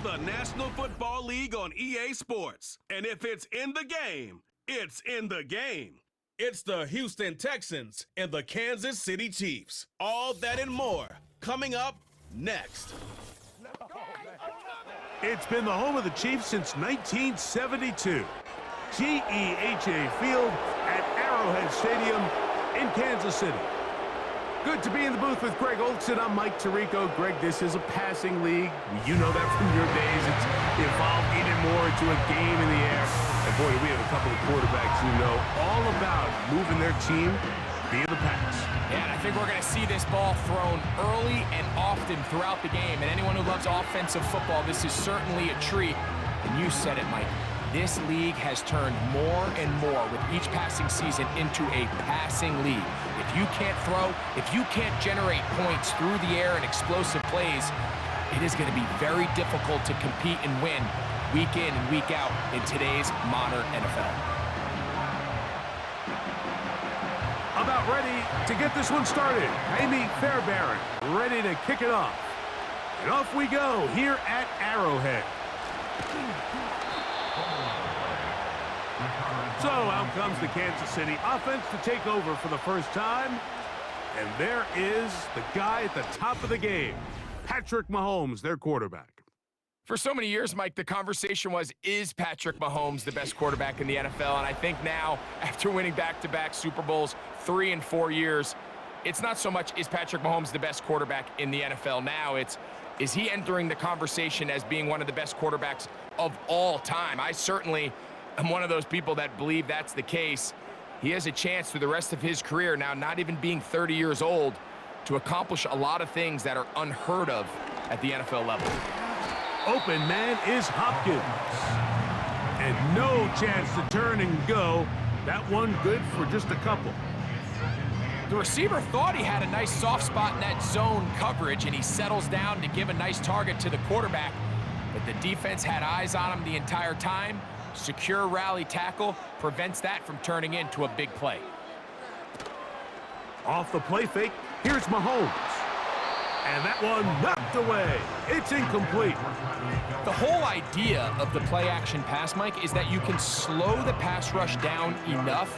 the National Football League on EA Sports. And if it's in the game, it's in the game. It's the Houston Texans and the Kansas City Chiefs. All that and more coming up next. It's been the home of the Chiefs since 1972. GEHA Field at Arrowhead Stadium in Kansas City. Good to be in the booth with Greg Olson. I'm Mike Tirico. Greg, this is a passing league. You know that from your days. It's evolved even more into a game in the air. And boy, we have a couple of quarterbacks who know all about moving their team via the pass. Yeah, and I think we're going to see this ball thrown early and often throughout the game. And anyone who loves offensive football, this is certainly a treat. And you said it, Mike. This league has turned more and more with each passing season into a passing league. If you can't throw, if you can't generate points through the air and explosive plays, it is going to be very difficult to compete and win week in and week out in today's modern NFL. About ready to get this one started. Amy Fairbairn ready to kick it off. And off we go here at Arrowhead. So out comes the Kansas City offense to take over for the first time. And there is the guy at the top of the game, Patrick Mahomes, their quarterback. For so many years, Mike, the conversation was, is Patrick Mahomes the best quarterback in the NFL? And I think now, after winning back-to-back Super Bowls 3 and 4 years, it's not so much, is Patrick Mahomes the best quarterback in the NFL now? It's, is he entering the conversation as being one of the best quarterbacks of all time? I certainly am one of those people that believe that's the case. He has a chance through the rest of his career, now not even being 30 years old, to accomplish a lot of things that are unheard of at the NFL level. Open man is Hopkins. And no chance to turn and go. That one good for just a couple. The receiver thought he had a nice soft spot in that zone coverage, and he settles down to give a nice target to the quarterback. But the defense had eyes on him the entire time. Secure rally tackle prevents that from turning into a big play. Off the play fake, here's Mahomes. And that one knocked away. It's incomplete. The whole idea of the play-action pass, Mike, is that you can slow the pass rush down enough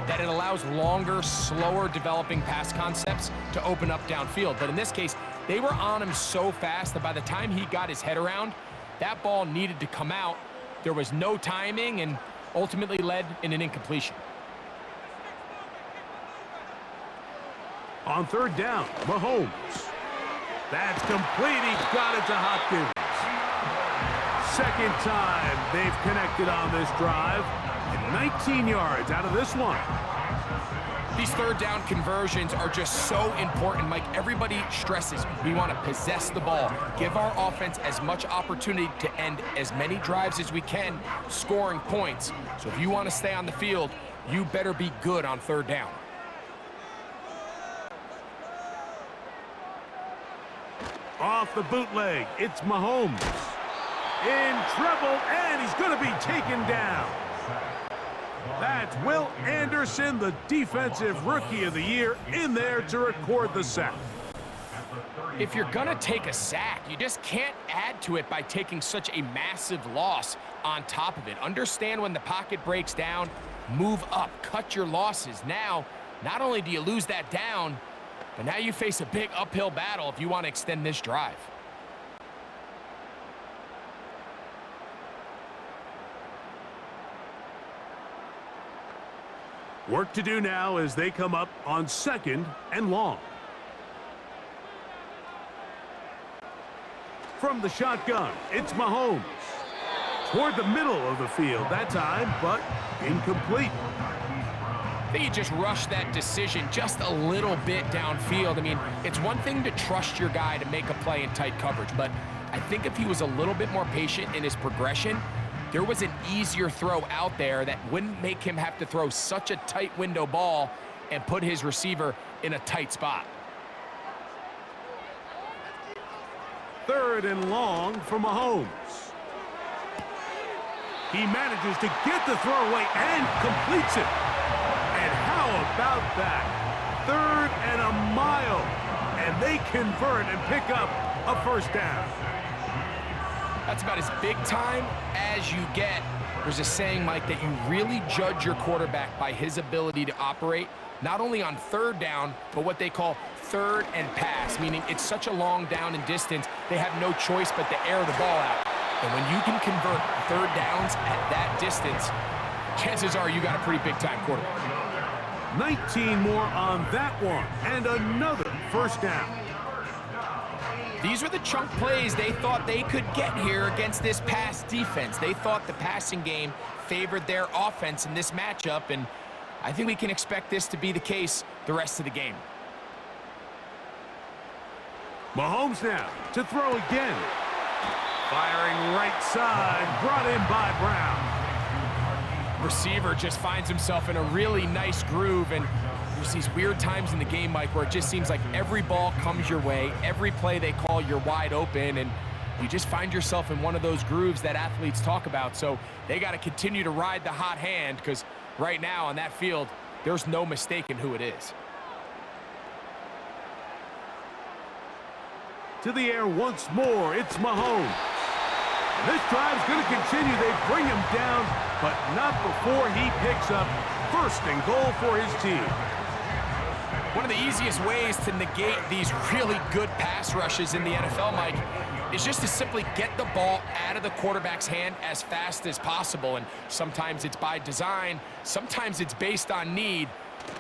that it allows longer, slower developing pass concepts to open up downfield. But in this case, they were on him so fast that by the time he got his head around, that ball needed to come out. There was no timing and ultimately led in an incompletion. On third down, Mahomes. That's complete. He's got it to Hopkins. Second time they've connected on this drive. And 19 yards out of this one. These third down conversions are just so important, Mike. Everybody stresses we want to possess the ball, give our offense as much opportunity to end as many drives as we can, scoring points. So if you want to stay on the field, you better be good on third down. Off the bootleg, it's Mahomes. In trouble, and he's going to be taken down. That's Will Anderson, the Defensive Rookie of the Year, in there to record the sack. If you're going to take a sack, you just can't add to it by taking such a massive loss on top of it. Understand when the pocket breaks down, move up, cut your losses. Now, not only do you lose that down, but now you face a big uphill battle if you want to extend this drive. Work to do now as they come up on second and long. From the shotgun, it's Mahomes. Toward the middle of the field that time, but incomplete. I think he just rushed that decision just a little bit downfield. I mean, it's one thing to trust your guy to make a play in tight coverage, but I think if he was a little bit more patient in his progression, there was an easier throw out there that wouldn't make him have to throw such a tight window ball and put his receiver in a tight spot. Third and long for Mahomes. He manages to get the throw away and completes it. And how about that? Third and a mile. And they convert and pick up a first down. That's about as big time as you get. There's a saying, Mike, that you really judge your quarterback by his ability to operate, not only on third down, but what they call third and pass, meaning it's such a long down and distance, they have no choice but to air the ball out. And when you can convert third downs at that distance, chances are you got a pretty big-time quarterback. 19 more on that one, and another first down. These were the chunk plays they thought they could get here against this pass defense. They thought the passing game favored their offense in this matchup, and I think we can expect this to be the case the rest of the game. Mahomes now to throw again. Firing right side, brought in by Brown. Receiver just finds himself in a really nice groove, and there's these weird times in the game, Mike, where it just seems like every ball comes your way, every play they call, you're wide open, and you just find yourself in one of those grooves that athletes talk about. So they got to continue to ride the hot hand, because right now on that field, there's no mistaking who it is. To the air once more, it's Mahomes. This drive's going to continue. They bring him down, but not before he picks up first and goal for his team. One of the easiest ways to negate these really good pass rushes in the NFL, Mike, is just to simply get the ball out of the quarterback's hand as fast as possible. And sometimes it's by design, sometimes it's based on need.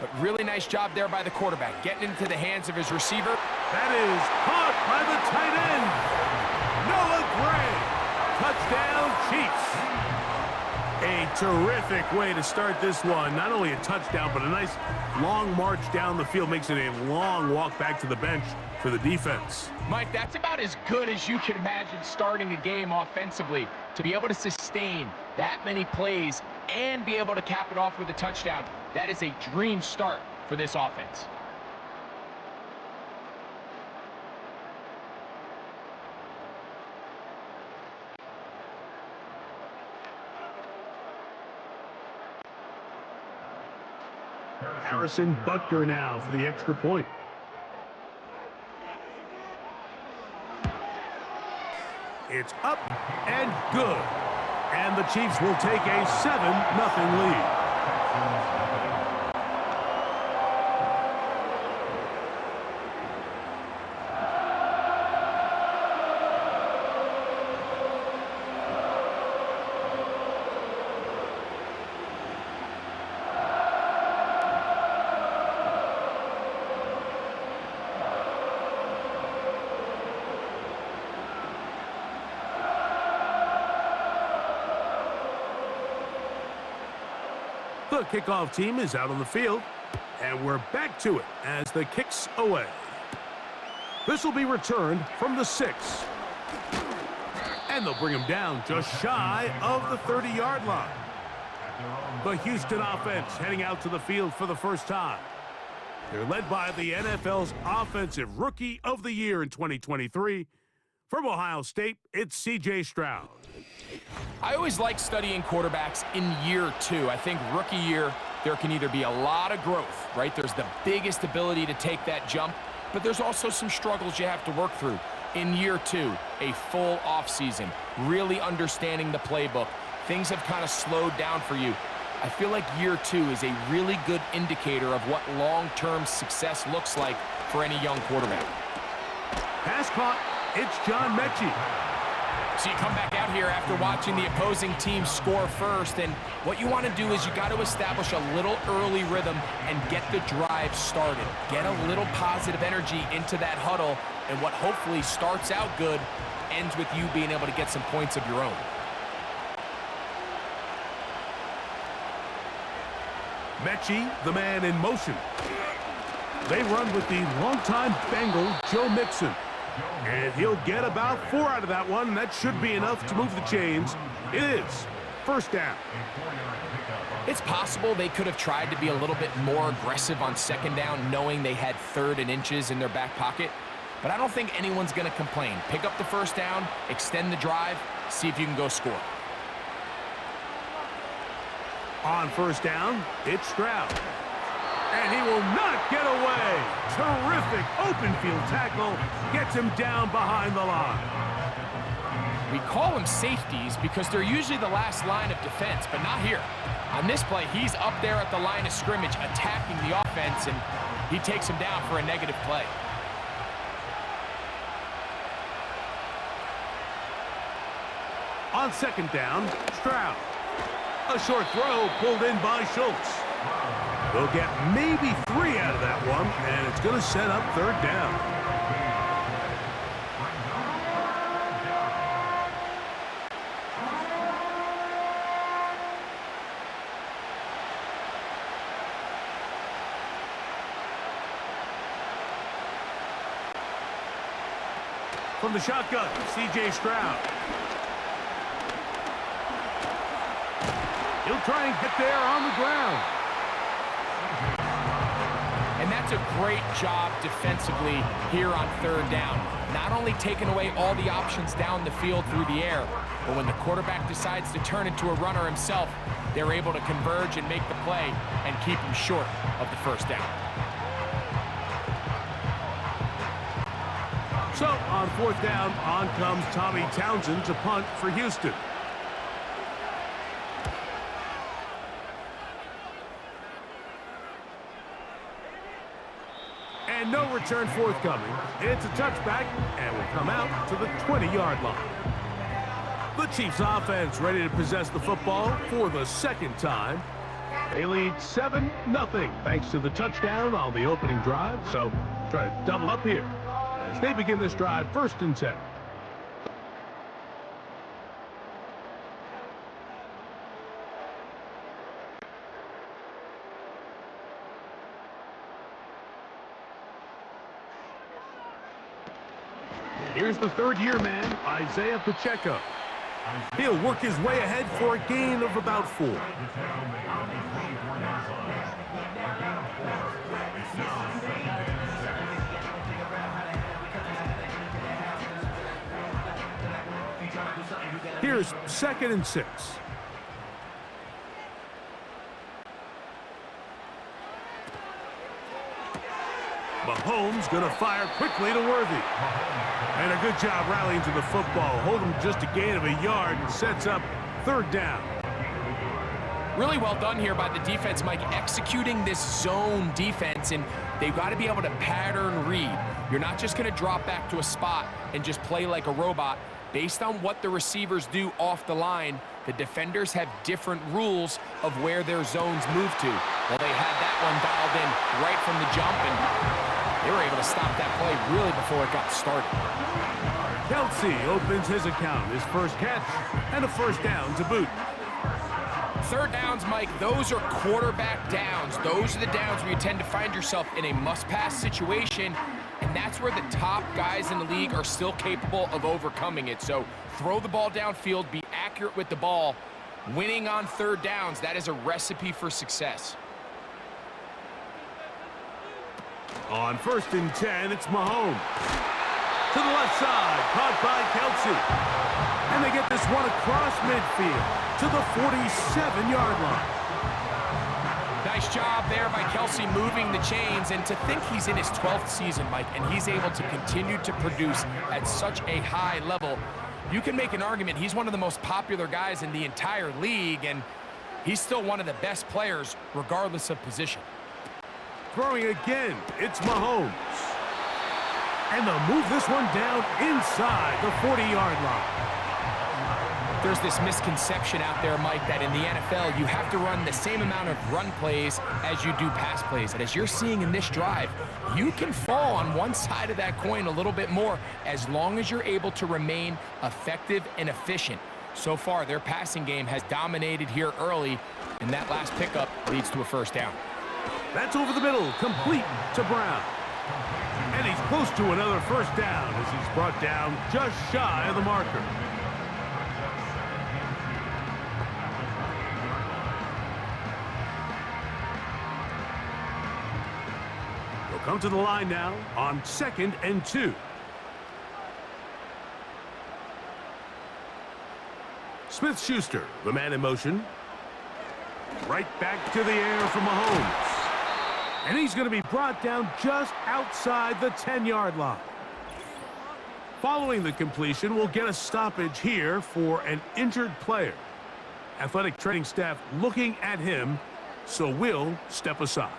But really nice job there by the quarterback, getting into the hands of his receiver. That is caught by the tight end, Noah Gray. Touchdown, Chiefs. A terrific way to start this one. Not only a touchdown, but a nice long march down the field. Makes it a long walk back to the bench for the defense. Mike, that's about as good as you can imagine starting a game offensively. To be able to sustain that many plays and be able to cap it off with a touchdown, that is a dream start for this offense. Harrison Butker now for the extra point. It's up and good. And the Chiefs will take a 7-0 lead. The kickoff team is out on the field, and we're back to it as the kick's away. This will be returned from the 6. And they'll bring him down just shy of the 30-yard line. The Houston offense heading out to the field for the first time. They're led by the NFL's Offensive Rookie of the Year in 2023. From Ohio State, it's C.J. Stroud. I always like studying quarterbacks in year 2. I think rookie year, there can either be a lot of growth, right? There's the biggest ability to take that jump, but there's also some struggles you have to work through. In year 2, a full offseason, really understanding the playbook. Things have kind of slowed down for you. I feel like year 2 is a really good indicator of what long-term success looks like for any young quarterback. Pass caught. It's John Mechie. So you come back out here after watching the opposing team score first, and what you want to do is you got to establish a little early rhythm and get the drive started. Get a little positive energy into that huddle, and what hopefully starts out good ends with you being able to get some points of your own. Mechie, the man in motion. They run with the longtime Bengal, Joe Mixon. And he'll get about 4 out of that one. That should be enough to move the chains. It is first down. It's possible they could have tried to be a little bit more aggressive on second down, knowing they had 3rd and inches in their back pocket. But I don't think anyone's going to complain. Pick up the first down, extend the drive, see if you can go score. On first down, it's Stroud. And he will not get away. Terrific open field tackle. Gets him down behind the line. We call them safeties because they're usually the last line of defense, but not here. On this play, he's up there at the line of scrimmage attacking the offense, and he takes him down for a negative play. On second down, Stroud. A short throw pulled in by Schultz. They'll get maybe 3 out of that one, and it's going to set up third down. From the shotgun, C.J. Stroud. He'll try and get there on the ground. And that's a great job defensively here on third down. Not only taking away all the options down the field through the air, but when the quarterback decides to turn into a runner himself, they're able to converge and make the play and keep him short of the first down. So, on fourth down, on comes Tommy Townsend to punt for Houston. And no return forthcoming. It's a touchback, and will come out to the 20-yard line. The Chiefs offense ready to possess the football for the second time. They lead 7-0 thanks to the touchdown on the opening drive, so try to double up here as they begin this drive 1st and 10. Here's the third-year man, Isaiah Pacheco. He'll work his way ahead for a gain of about 4. Here's 2nd and 6. Mahomes going to fire quickly to Worthy. And a good job rallying to the football. Hold him just a gain of a yard and sets up third down. Really well done here by the defense, Mike, executing this zone defense, and they've got to be able to pattern read. You're not just going to drop back to a spot and just play like a robot. Based on what the receivers do off the line, the defenders have different rules of where their zones move to. Well, they had that one dialed in right from the jump, and they were able to stop that play really before it got started. Kelsey opens his account, his first catch, and a first down to boot. Third downs, Mike, those are quarterback downs. Those are the downs where you tend to find yourself in a must-pass situation, and that's where the top guys in the league are still capable of overcoming it. So throw the ball downfield, be accurate with the ball. Winning on third downs, that is a recipe for success. On 1st and 10, it's Mahomes. To the left side, caught by Kelsey. And they get this one across midfield to the 47-yard line. Nice job there by Kelsey moving the chains, and to think he's in his 12th season, Mike, and he's able to continue to produce at such a high level. You can make an argument he's one of the most popular guys in the entire league, and he's still one of the best players regardless of position. Throwing again, it's Mahomes. And they'll move this one down inside the 40-yard line. There's this misconception out there, Mike, that in the NFL, you have to run the same amount of run plays as you do pass plays. And as you're seeing in this drive, you can fall on one side of that coin a little bit more as long as you're able to remain effective and efficient. So far, their passing game has dominated here early, and that last pickup leads to a first down. That's over the middle, complete to Brown. And he's close to another first down as he's brought down just shy of the marker. They'll come to the line now on 2nd and 2. Smith-Schuster, the man in motion. Right back to the air from Mahomes. And he's going to be brought down just outside the 10-yard line. Following the completion, we'll get a stoppage here for an injured player. Athletic training staff looking at him, so we'll step aside.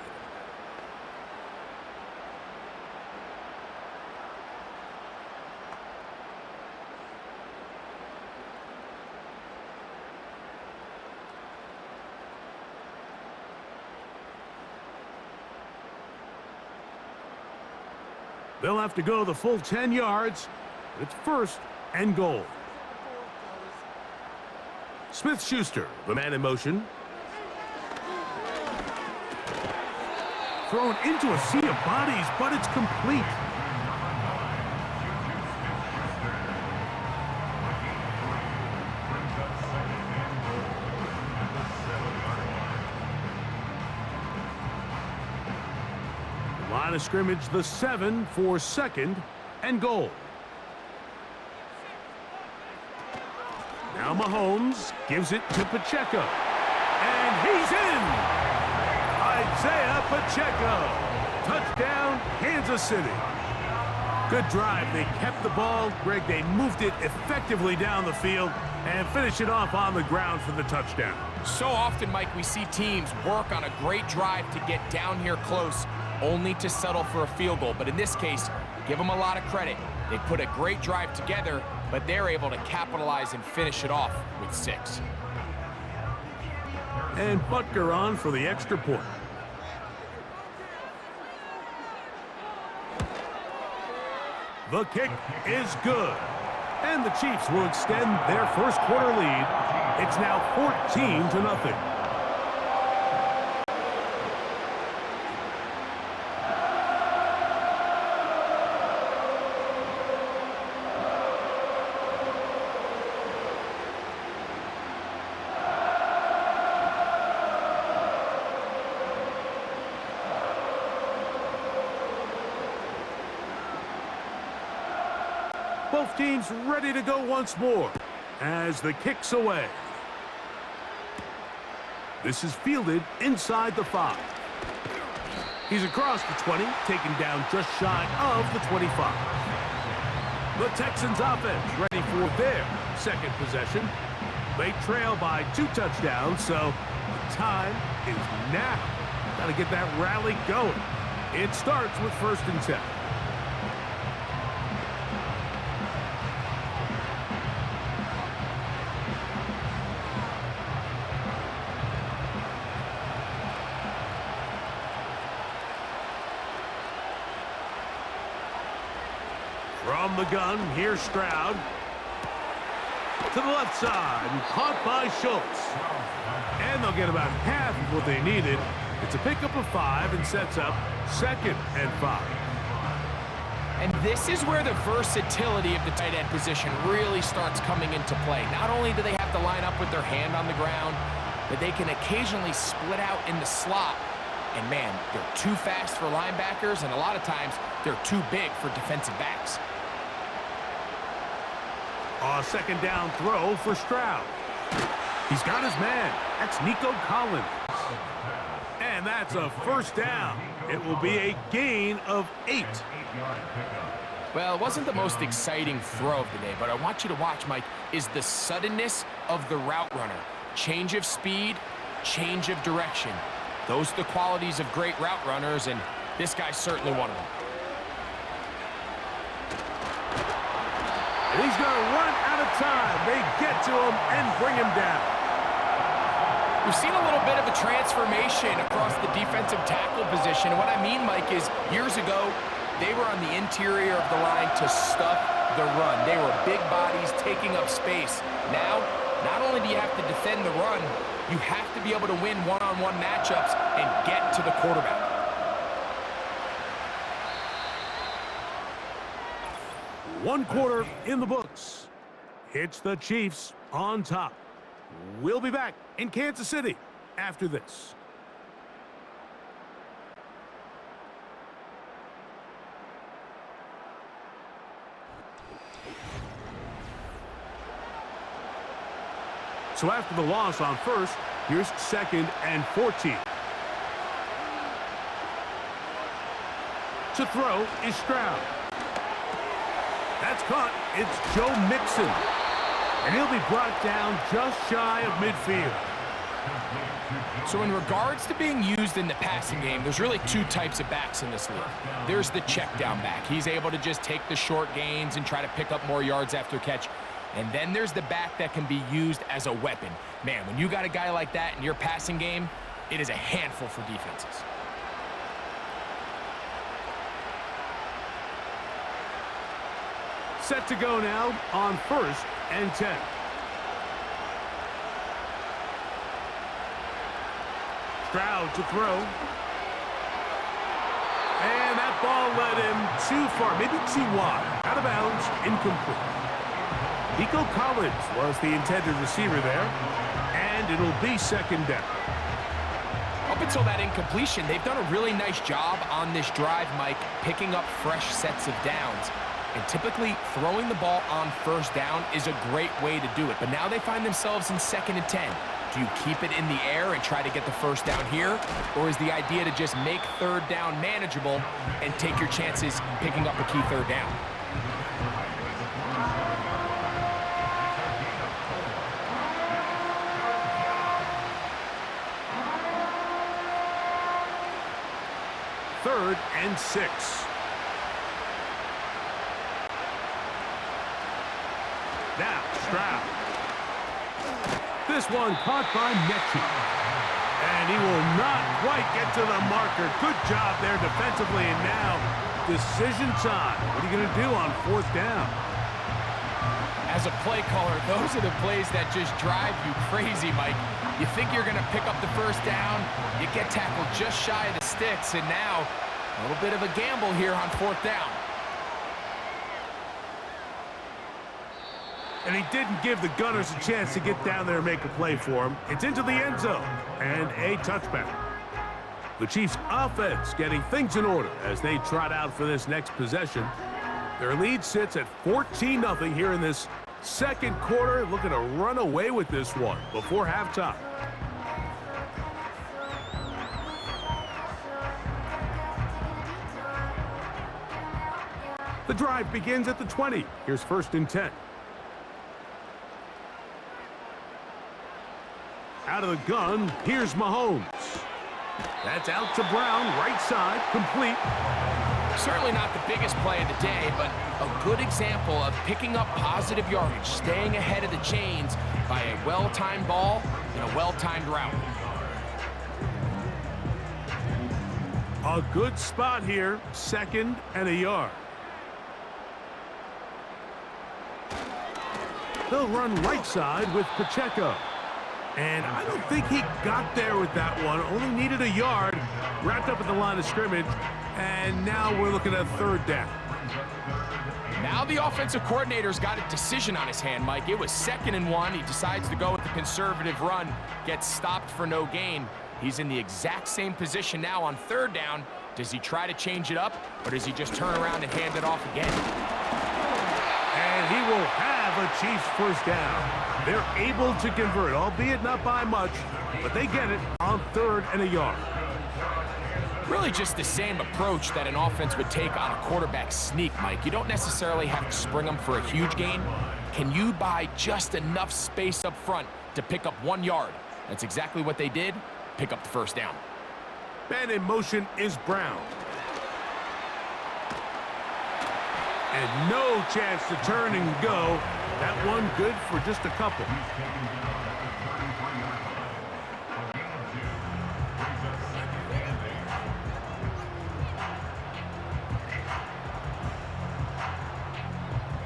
They'll have to go the full 10 yards. It's first and goal. Smith-Schuster, the man in motion. Thrown into a sea of bodies, but it's complete. Line of scrimmage, the 7 for second and goal. Now Mahomes gives it to Pacheco. And he's in! Isaiah Pacheco. Touchdown, Kansas City. Good drive. They kept the ball. Greg, they moved it effectively down the field and finish it off on the ground for the touchdown. So often, Mike, we see teams work on a great drive to get down here close, only to settle for a field goal. But in this case, give them a lot of credit. They put a great drive together, but they're able to capitalize and finish it off with 6. And Butker on for the extra point. The kick is good. And the Chiefs will extend their first quarter lead. It's now 14-0. Both teams ready to go once more as the kick's away. This is fielded inside the 5. He's across the 20, taken down just shy of the 25. The Texans offense ready for their second possession. They trail by 2 touchdowns, so the time is now. Got to get that rally going. It starts with 1st and 10. From the gun, here's Stroud. To the left side, and caught by Schultz. And they'll get about half of what they needed. It's a pickup of 5 and sets up 2nd and 5. And this is where the versatility of the tight end position really starts coming into play. Not only do they have to line up with their hand on the ground, but they can occasionally split out in the slot. And man, they're too fast for linebackers, and a lot of times they're too big for defensive backs. A 2nd down throw for Stroud. He's got his man. That's Nico Collins. And that's a 1st down. It will be a gain of 8. Well, it wasn't the most exciting throw of the day, but I want you to watch, Mike, is the suddenness of the route runner. Change of speed, change of direction. Those are the qualities of great route runners, and this guy's certainly one of them. And he's going to run out of time. They get to him and bring him down. We've seen a little bit of a transformation across the defensive tackle position. And what I mean, Mike, is years ago, they were on the interior of the line to stuff the run. They were big bodies taking up space. Now, not only do you have to defend the run, you have to be able to win one-on-one matchups and get to the quarterback. One quarter in the books. It's the Chiefs on top. We'll be back in Kansas City after this. So after the loss on 1st, here's 2nd and 14. To throw is Stroud. That's That's caught. It's Joe Mixon. And he'll be brought down just shy of midfield. So in regards to being used in the passing game, there's really two types of backs in this league. There's the check down back. He's able to just take the short gains and try to pick up more yards after catch. And then there's the back that can be used as a weapon. Man, when you got a guy like that in your passing game, it is a handful for defenses. Set to go now on 1st and 10. Stroud to throw. And that ball led him too far, maybe too wide. Out of bounds, incomplete. Nico Collins was the intended receiver there, and it'll be 2nd down. Up until that incompletion, they've done a really nice job on this drive, Mike, picking up fresh sets of downs. And typically, throwing the ball on 1st down is a great way to do it. But now they find themselves in 2nd and 10. Do you keep it in the air and try to get the 1st down here? Or is the idea to just make 3rd down manageable and take your chances picking up a key 3rd down? Third and 6. Now, Stroud. This one caught by Mechie. And he will not quite get to the marker. Good job there defensively. And now, decision time. What are you going to do on 4th down? As a play caller, those are the plays that just drive you crazy, Mike. You think you're going to pick up the 1st down, you get tackled just shy of the sticks, and now a little bit of a gamble here on 4th down. And he didn't give the Gunners a chance to get down there and make a play for him. It's into the end zone and a touchback. The Chiefs' offense getting things in order as they trot out for this next possession. Their lead sits at 14-0 here in this 2nd quarter. Looking to run away with this one before halftime. The drive begins at the 20. Here's 1st and 10. Out of the gun, here's Mahomes. That's out to Brown, right side, complete. Certainly not the biggest play of the day, but a good example of picking up positive yardage, staying ahead of the chains by a well-timed ball and a well-timed route. A good spot here, 2nd and a yard. They'll run right side with Pacheco. And I don't think he got there with that one. Only needed a yard. Wrapped up at the line of scrimmage. And now we're looking at 3rd down. Now the offensive coordinator's got a decision on his hand, Mike. It was 2nd and 1. He decides to go with the conservative run. Gets stopped for no gain. He's in the exact same position now on 3rd down. Does he try to change it up, or does he just turn around and hand it off again? And he will have a Chiefs 1st down. They're able to convert, albeit not by much, but they get it on 3rd and a yard. Really just the same approach that an offense would take on a quarterback sneak, Mike. You don't necessarily have to spring them for a huge gain. Can you buy just enough space up front to pick up 1 yard? That's exactly what they did. Pick up the 1st down. Man in motion is Brown. And no chance to turn and go. That one good for just a couple.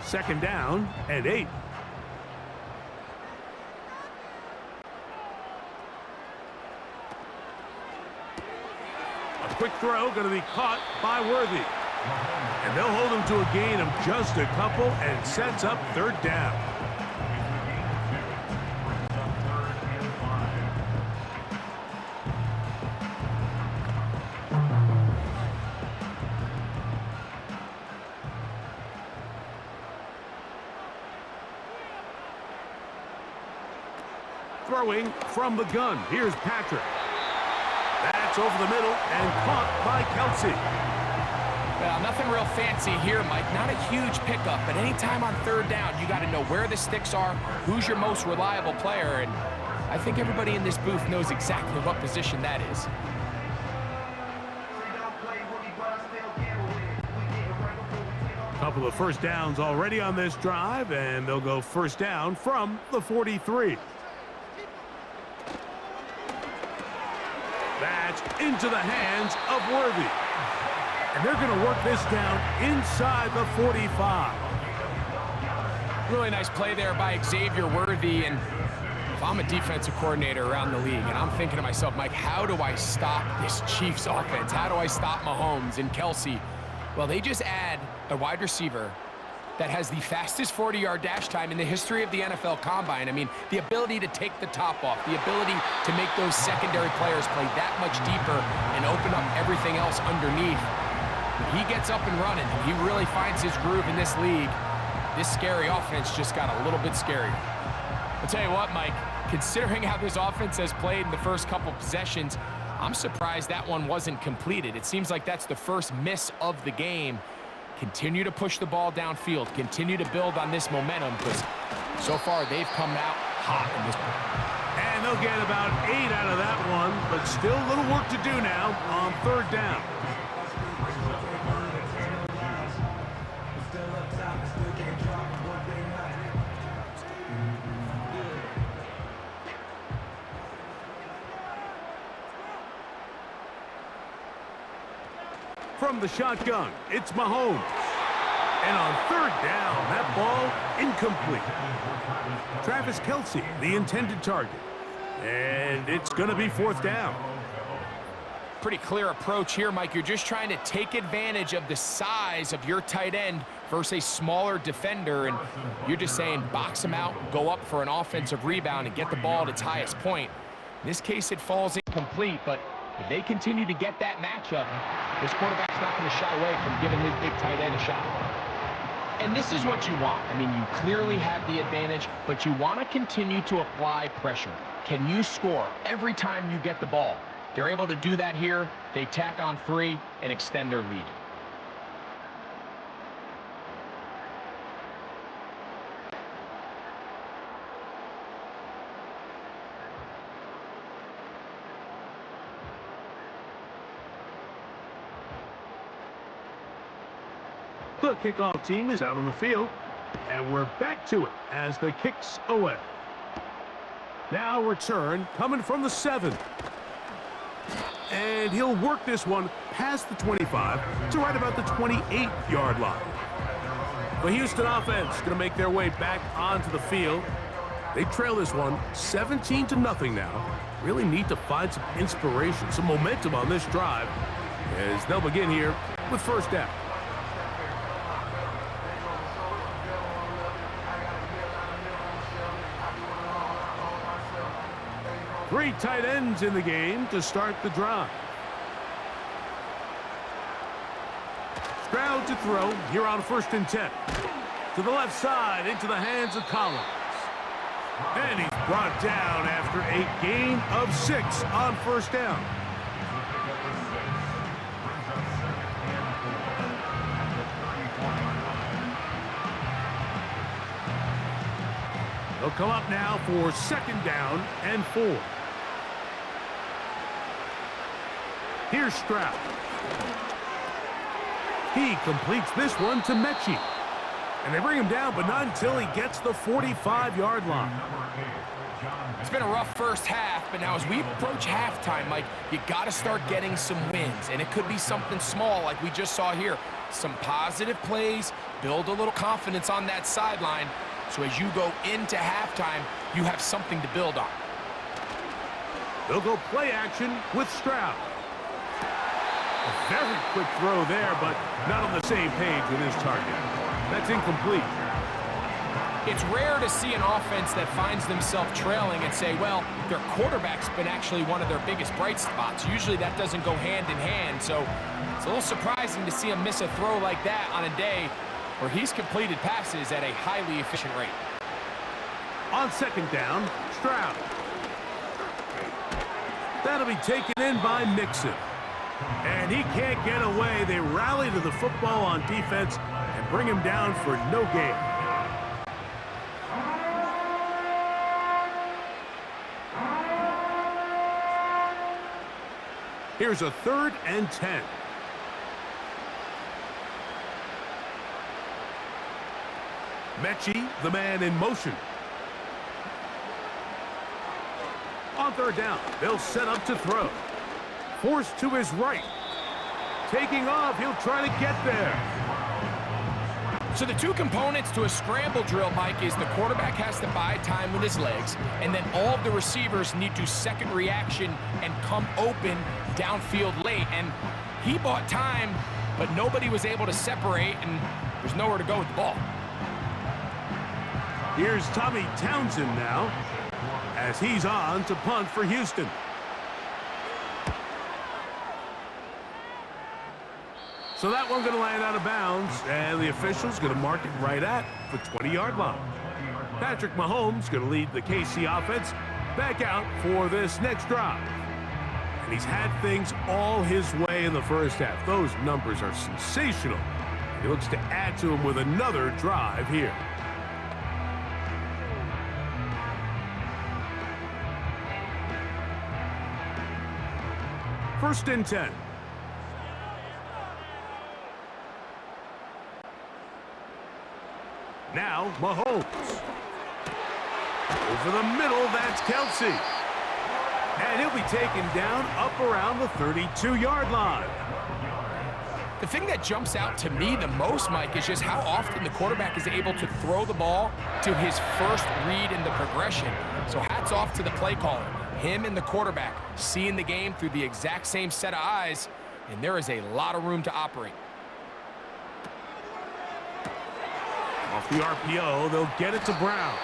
Second down and 8. A quick throw going to be caught by Worthy. And they'll hold him to a gain of just a couple and sets up 3rd down. Throwing from the gun. Here's Patrick. That's over the middle and caught by Kelsey. Well, nothing real fancy here, Mike. Not a huge pickup, but anytime on third down, you got to know where the sticks are, who's your most reliable player, and I think everybody in this booth knows exactly what position that is. Couple of first downs already on this drive, and they'll go first down from the 43. That's into the hands of Worthy. And they're going to work this down inside the 45. Really nice play there by Xavier Worthy, and if I'm a defensive coordinator around the league, and I'm thinking to myself, Mike, how do I stop this Chiefs offense? How do I stop Mahomes and Kelsey? Well, they just add a wide receiver that has the fastest 40-yard dash time in the history of the NFL Combine. I mean, the ability to take the top off, the ability to make those secondary players play that much deeper and open up everything else underneath. When he gets up and running, and he really finds his groove in this league, this scary offense just got a little bit scarier. I'll tell you what, Mike, considering how this offense has played in the first couple possessions, I'm surprised that one wasn't completed. It seems like that's the first miss of the game. Continue to push the ball downfield. Continue to build on this momentum, because so far they've come out hot in this one. And they'll get about 8 out of that one, but still a little work to do now on third down. From the shotgun, it's Mahomes. And on third down, that ball incomplete. Travis Kelsey, the intended target. And it's going to be fourth down. Pretty clear approach here, Mike. You're just trying to take advantage of the size of your tight end versus a smaller defender, and you're just saying box him out, go up for an offensive rebound, and get the ball at its highest point. In this case, it falls incomplete, but if they continue to get that matchup, this quarterback's not going to shy away from giving his big tight end a shot. And this is what you want. I mean, you clearly have the advantage, but you want to continue to apply pressure. Can you score every time you get the ball? They're able to do that here. They tack on 3 and extend their lead. The kickoff team is out on the field, and we're back to it as the kick's away. Now return coming from the 7. And he'll work this one past the 25 to right about the 28-yard line. The Houston offense going to make their way back onto the field. They trail this one 17-0 now. Really need to find some inspiration, some momentum on this drive as they'll begin here with first down. Three tight ends in the game to start the drive. Stroud to throw here on 1st and 10. To the left side, into the hands of Collins. And he's brought down after a gain of 6 on first down. They'll come up now for 2nd down and 4. Here's Stroud. He completes this one to Mechie. And they bring him down, but not until he gets the 45-yard line. It's been a rough first half, but now as we approach halftime, Mike, you got to start getting some wins. And it could be something small like we just saw here. Some positive plays, build a little confidence on that sideline. So as you go into halftime, you have something to build on. They'll go play action with Stroud. A very quick throw there, but not on the same page with his target. That's incomplete. It's rare to see an offense that finds themselves trailing and say, well, their quarterback's been actually one of their biggest bright spots. Usually that doesn't go hand in hand, so it's a little surprising to see him miss a throw like that on a day where he's completed passes at a highly efficient rate. On 2nd down, Stroud. That'll be taken in by Mixon. And he can't get away. They rally to the football on defense and bring him down for no gain. Here's a 3rd and 10. Mechie, the man in motion. On 3rd down, they'll set up to throw. Forced to his right. Taking off, he'll try to get there. So the two components to a scramble drill, Mike, is the quarterback has to buy time with his legs, and then all of the receivers need to second reaction and come open downfield late. And he bought time, but nobody was able to separate, and there's nowhere to go with the ball. Here's Tommy Townsend now, as he's on to punt for Houston. So that one's going to land out of bounds, and the official's going to mark it right at the 20-yard line. Patrick Mahomes going to lead the KC offense back out for this next drive. And he's had things all his way in the first half. Those numbers are sensational. He looks to add to them with another drive here. First and 10. Now, Mahomes. Over the middle, that's Kelsey. And he'll be taken down up around the 32-yard line. The thing that jumps out to me the most, Mike, is just how often the quarterback is able to throw the ball to his first read in the progression. So hats off to the play caller. Him and the quarterback seeing the game through the exact same set of eyes, and there is a lot of room to operate. Off the RPO, they'll get it to Brown.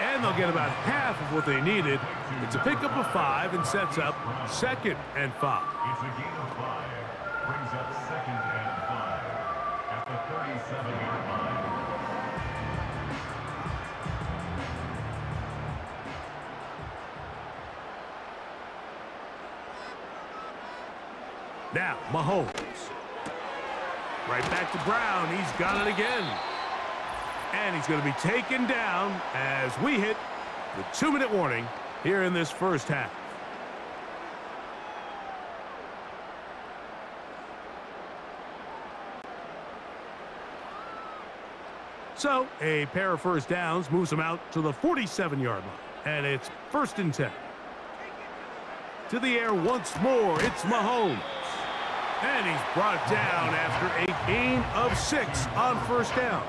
And they'll get about half of what they needed. It's a pickup of 5 and sets up 2nd and 5. It's a gain of 5. Brings up 2nd and 5 at the 37-yard line. Now, Mahomes. Right back to Brown. He's got it again. And he's going to be taken down as we hit the 2-minute warning here in this first half. So, a pair of first downs moves him out to the 47-yard line. And it's 1st and 10. To the air once more, it's Mahomes. And he's brought down after a gain of 6 on first down.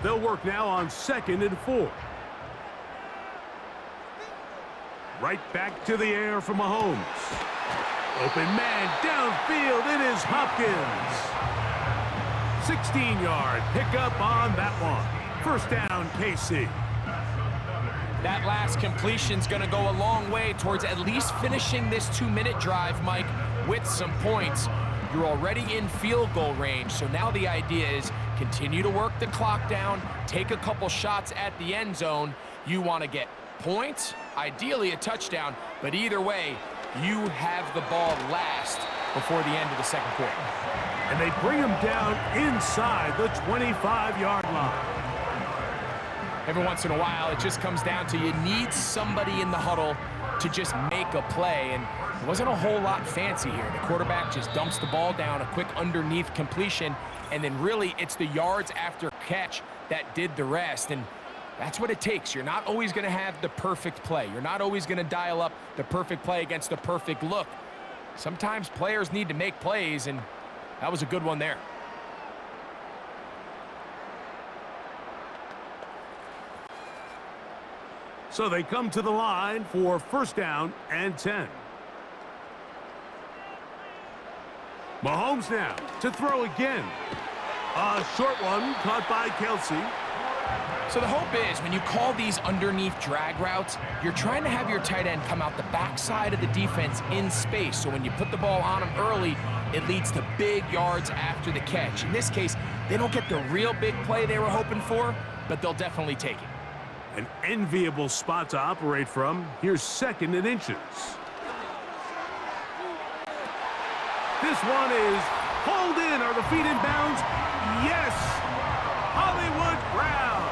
They'll work now on 2nd and 4. Right back to the air for Mahomes. Open man downfield. It is Hopkins. 16-yard pickup on that one. First down, KC. That last completion's going to go a long way towards at least finishing this 2-minute drive, Mike, with some points. You're already in field goal range, so now the idea is continue to work the clock down, take a couple shots at the end zone. You want to get points, ideally a touchdown, but either way, you have the ball last before the end of the second quarter. And they bring him down inside the 25-yard line. Every once in a while, it just comes down to you need somebody in the huddle to just make a play, and it wasn't a whole lot fancy here. The quarterback just dumps the ball down, a quick underneath completion, and then really it's the yards after catch that did the rest, and that's what it takes. You're not always going to have the perfect play. You're not always going to dial up the perfect play against the perfect look. Sometimes players need to make plays, and that was a good one there. So they come to the line for first down and 10. Mahomes now to throw again. A short one caught by Kelsey. So the hope is when you call these underneath drag routes, you're trying to have your tight end come out the backside of the defense in space. So when you put the ball on him early, it leads to big yards after the catch. In this case, They don't get the real big play they were hoping for, but they'll definitely take it. An enviable spot to operate from. Here's 2nd and inches. This one is hauled in. Are the feet in bounds? Yes! Hollywood Brown.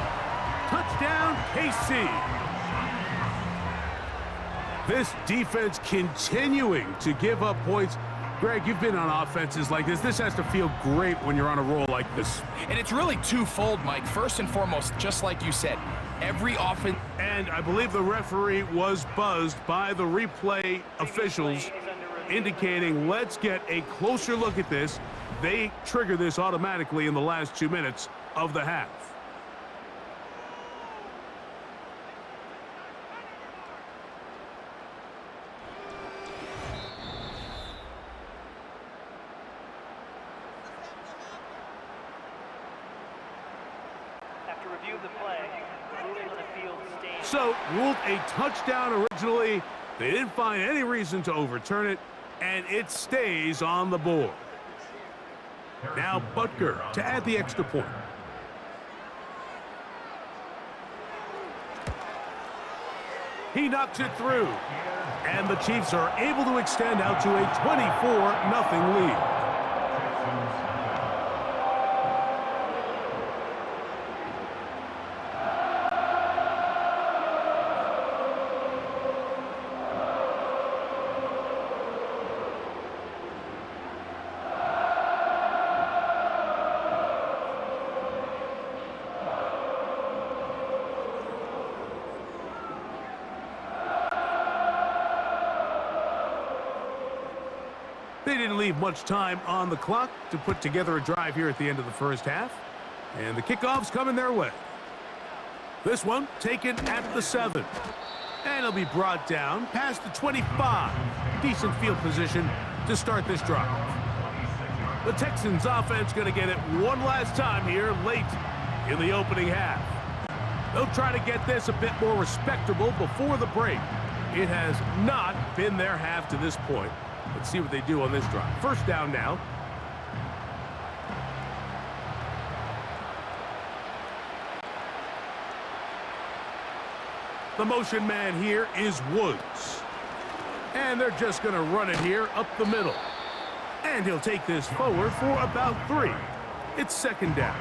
Touchdown, KC. This defense continuing to give up points. Greg, you've been on offenses like this. This has to feel great when you're on a roll like this. And it's really twofold, Mike. First and foremost, just like you said, every offense... And I believe the referee was buzzed by the replay officials, indicating let's get a closer look at this. They trigger this automatically in the last 2 minutes of the half. After review of the play, the ruling on the field stands. So, ruled a touchdown originally. They didn't find any reason to overturn it, and it stays on the board. Now Butker to add the extra point. He knocks it through, and the Chiefs are able to extend out to a 24-0 lead. They didn't leave much time on the clock to put together a drive here at the end of the first half. And the kickoff's coming their way. This one taken at the 7. And it'll be brought down past the 25. Decent field position to start this drive. The Texans offense going to get it one last time here late in the opening half. They'll try to get this a bit more respectable before the break. It has not been their half to this point. Let's see what they do on this drive. First down now. The motion man here is Woods. And they're just going to run it here up the middle. And he'll take this forward for about 3. It's 2nd down.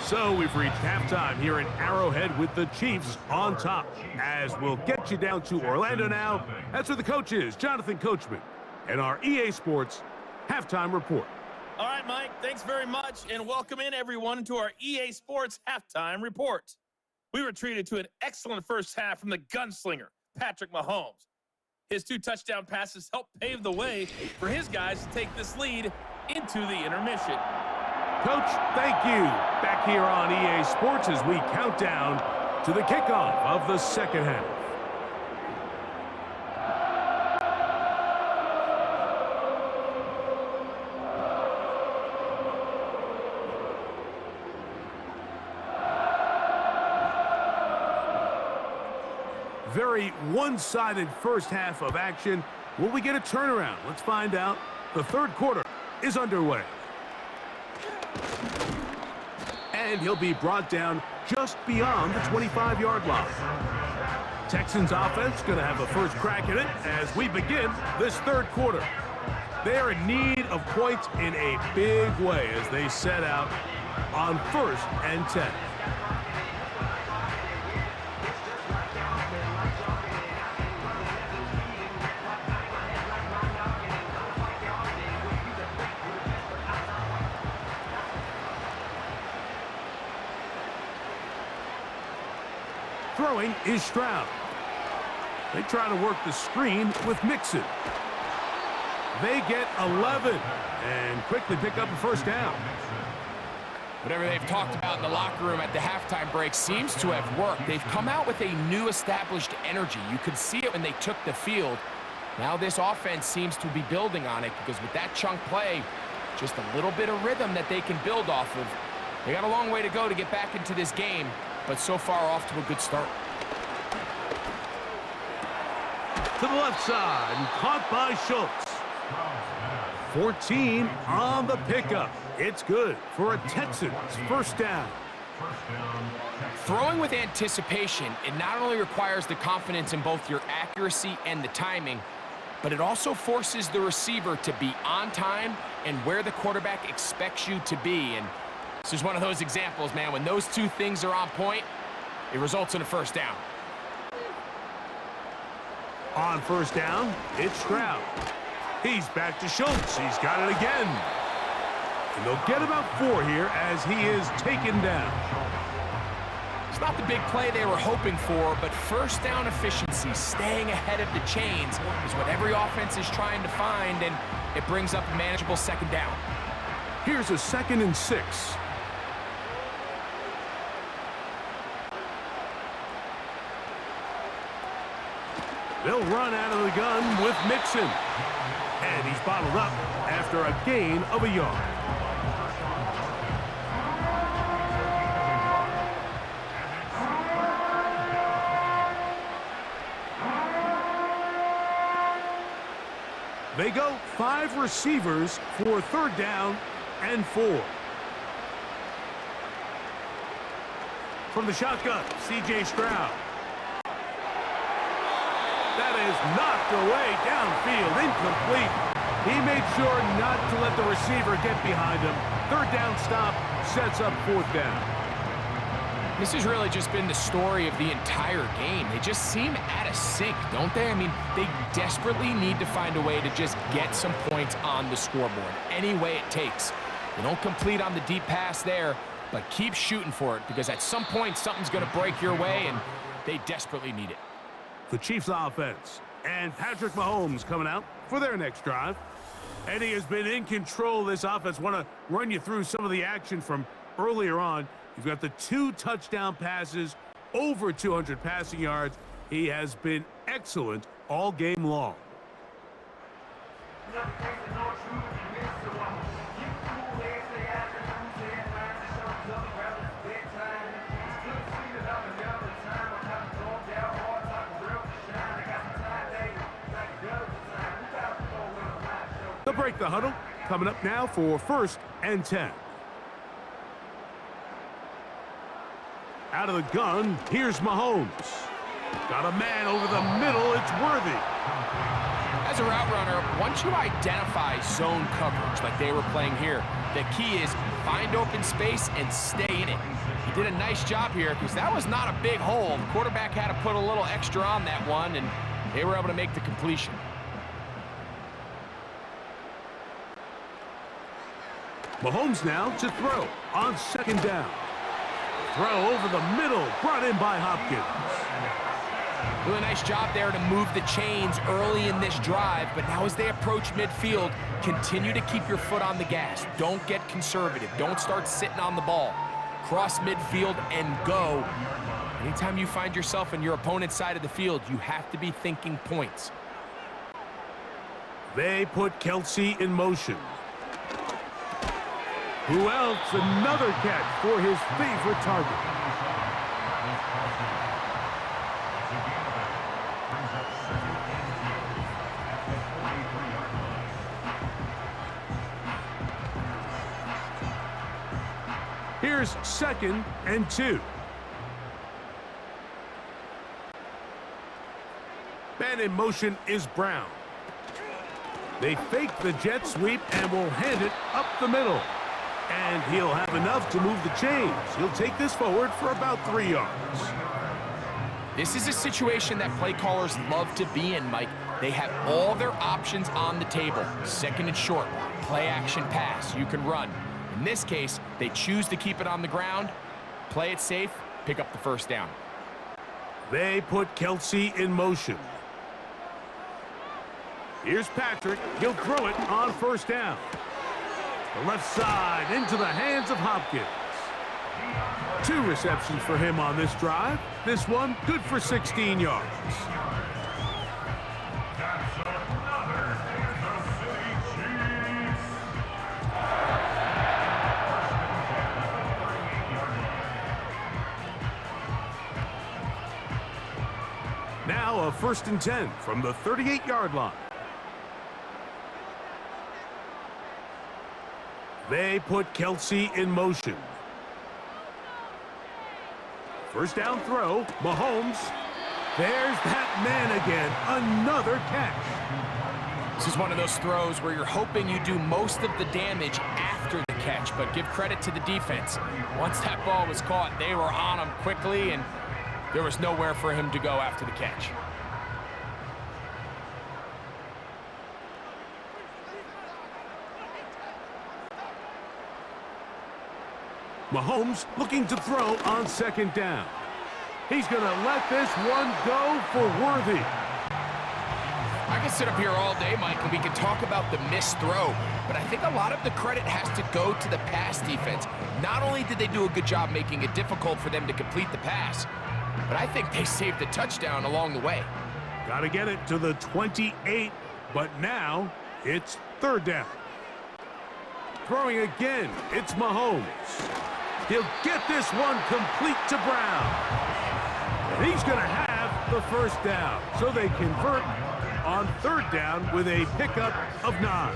So we've reached halftime here at Arrowhead with the Chiefs on top. As we'll get you down to Orlando now. That's where the coach is, Jonathan Coachman, and our EA Sports Halftime Report. All right, Mike, thanks very much, and welcome in everyone to our EA Sports Halftime Report. We were treated to an excellent first half from the gunslinger, Patrick Mahomes. His 2 touchdown passes helped pave the way for his guys to take this lead into the intermission. Coach, thank you. Back here on EA Sports as we count down to the kickoff of the second half. Very one-sided first half of action. Will we get a turnaround? Let's find out. The third quarter is underway. And he'll be brought down just beyond the 25-yard line. Texans offense going to have the first crack at it as we begin this third quarter. They're in need of points in a big way as they set out on 1st and 10. Throwing is Stroud. They try to work the screen with Mixon. They get 11 and quickly pick up a first down. Whatever they've talked about in the locker room at the halftime break seems to have worked. They've come out with a new established energy. You could see it when they took the field. Now this offense seems to be building on it because with that chunk play, just a little bit of rhythm that they can build off of. They got a long way to go to get back into this game, but so far off to a good start. to the left side and caught by Schultz. 14 on the pickup. It's good for a Texans first down. Throwing with anticipation, it not only requires the confidence in both your accuracy and the timing, but it also forces the receiver to be on time and where the quarterback expects you to be. And this is one of those examples, man. When those two things are on point, it results in a first down. On first down, it's Stroud. He's back to Schultz. He's got it again. And they'll get about 4 here as he is taken down. It's not the big play they were hoping for, but first down efficiency, staying ahead of the chains, is what every offense is trying to find, and it brings up a manageable second down. Here's a 2nd and 6. They'll run out of the gun with Mixon. And he's bottled up after a gain of a yard. They go 5 receivers for 3rd down and 4. From the shotgun, C.J. Stroud. That is knocked away downfield, incomplete. He made sure not to let the receiver get behind him. 3rd down stop sets up 4th down. This has really just been the story of the entire game. They just seem out of sync, don't they? I mean, they desperately need to find a way to just get some points on the scoreboard, any way it takes. They don't complete on the deep pass there, but keep shooting for it, because at some point something's going to break your way, and they desperately need it. The Chiefs offense and Patrick Mahomes coming out for their next drive. And he has been in control of this offense. Want to run you through some of the action from earlier on. You've got the 2 touchdown passes, over 200 passing yards. He has been excellent all game long. They'll break the huddle. Coming up now for 1st and 10. Out of the gun, here's Mahomes. Got a man over the middle. It's Worthy. As a route runner, once you identify zone coverage like they were playing here, the key is find open space and stay in it. He did a nice job here because that was not a big hole. The quarterback had to put a little extra on that one, and they were able to make the completion. Mahomes now to throw on 2nd down. Throw over the middle, brought in by Hopkins. Really nice job there to move the chains early in this drive, but now as they approach midfield, continue to keep your foot on the gas. Don't get conservative. Don't start sitting on the ball. Cross midfield and go. Anytime you find yourself in your opponent's side of the field, you have to be thinking points. They put Kelsey in motion. Who else? Another catch for his favorite target. Here's 2nd and 2. Man in motion is Brown. They fake the jet sweep and will hand it up the middle. And he'll have enough to move the chains. He'll take this forward for about 3 yards. This is a situation that play callers love to be in, Mike. They have all their options on the table. 2nd and short, play action pass, you can run. In this case, they choose to keep it on the ground, play it safe, pick up the 1st down. They put Kelsey in motion. Here's Patrick. He'll throw it on 1st down. The left side into the hands of Hopkins. 2 receptions for him on this drive. This one good for 16 yards. That's another Kansas City Chiefs. Now now a 1st and 10 from the 38-yard line. They put Kelsey in motion. First down throw, Mahomes. There's that man again, another catch. This is one of those throws where you're hoping you do most of the damage after the catch, but give credit to the defense. Once that ball was caught, they were on him quickly, and there was nowhere for him to go after the catch. Mahomes looking to throw on 2nd down. He's going to let this one go for Worthy. I can sit up here all day, Mike, and we can talk about the missed throw, but I think a lot of the credit has to go to the pass defense. Not only did they do a good job making it difficult for them to complete the pass, but I think they saved a touchdown along the way. Got to get it to the 28, but now it's 3rd down. Throwing again, it's Mahomes. He'll get this one complete to Brown. And he's going to have the 1st down. So they convert on 3rd down with a pickup of 9.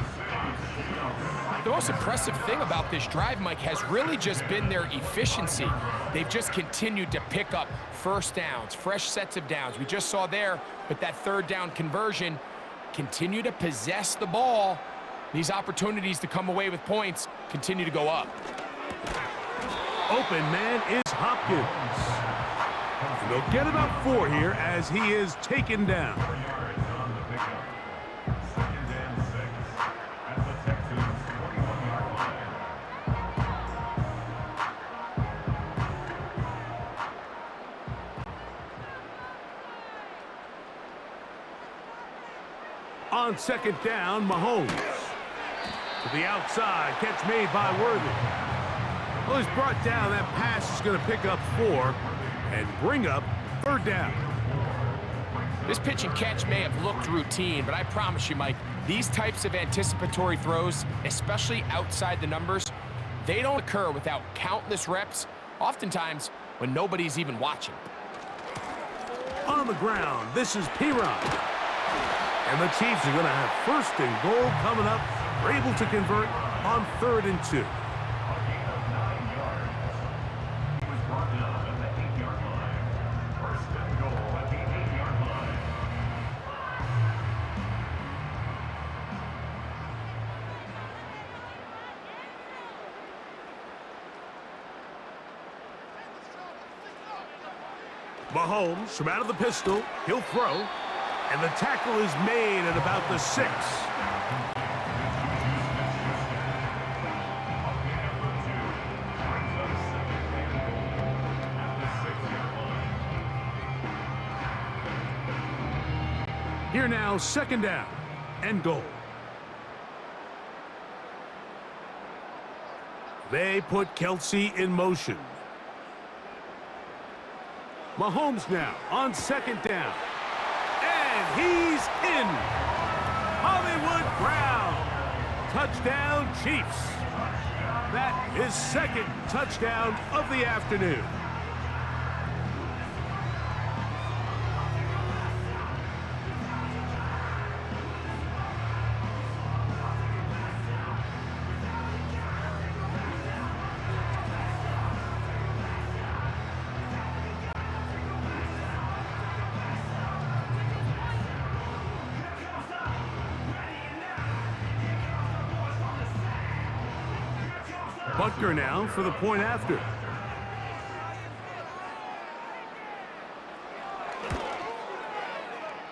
The most impressive thing about this drive, Mike, has really just been their efficiency. They've just continued to pick up 1st downs, fresh sets of downs. We just saw there with that 3rd down conversion, continue to possess the ball. These opportunities to come away with points continue to go up. Open man is Hopkins. And they'll get about 4 here as he is taken down. 4 yards on the pickup. 2nd and 6 at the Texans' 41-yard line. On 2nd down, Mahomes. To the outside, catch made by Worthy. Well, he's brought down. That pass is going to pick up 4 and bring up 3rd down. This pitch and catch may have looked routine, but I promise you, Mike, these types of anticipatory throws, especially outside the numbers, they don't occur without countless reps, oftentimes when nobody's even watching. On the ground, this is P-Rod. And the Chiefs are going to have 1st and goal coming up. They're able to convert on 3rd and 2. Mahomes from out of the pistol. He'll throw. And the tackle is made at about the 6. Here now, 2nd down and goal. They put Kelsey in motion. Mahomes now on 2nd down. And he's in. Hollywood Brown. Touchdown, Chiefs. That is 2nd touchdown of the afternoon. Butker now for the point after.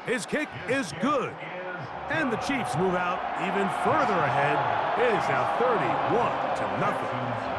His kick is good. And the Chiefs move out even further ahead. It is now 31-0.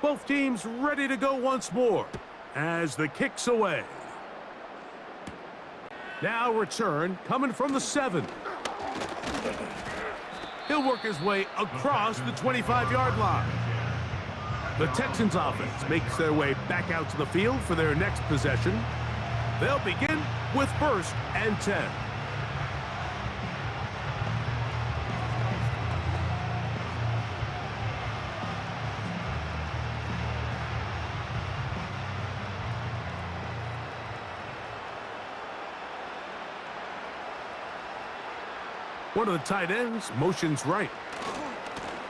Both teams ready to go once more as the kick's away. Now return coming from the 7. He'll work his way across the 25-yard line. The Texans offense makes their way back out to the field for their next possession. They'll begin with 1st and 10. One of the tight ends motions right.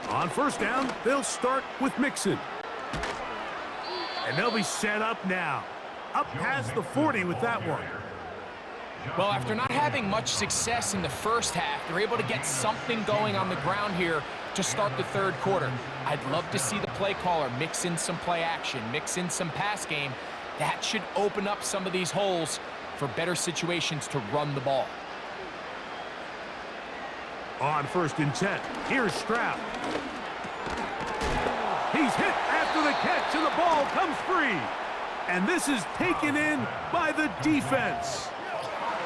On 1st down, they'll start with Mixon. And they'll be set up now. Up past the 40 with that one. Well, after not having much success in the first half, they're able to get something going on the ground here to start the 3rd quarter. I'd love to see the play caller mix in some play action, mix in some pass game. That should open up some of these holes for better situations to run the ball. On 1st and 10, here's Stroud. He's hit after the catch, and the ball comes free. And this is taken in by the defense.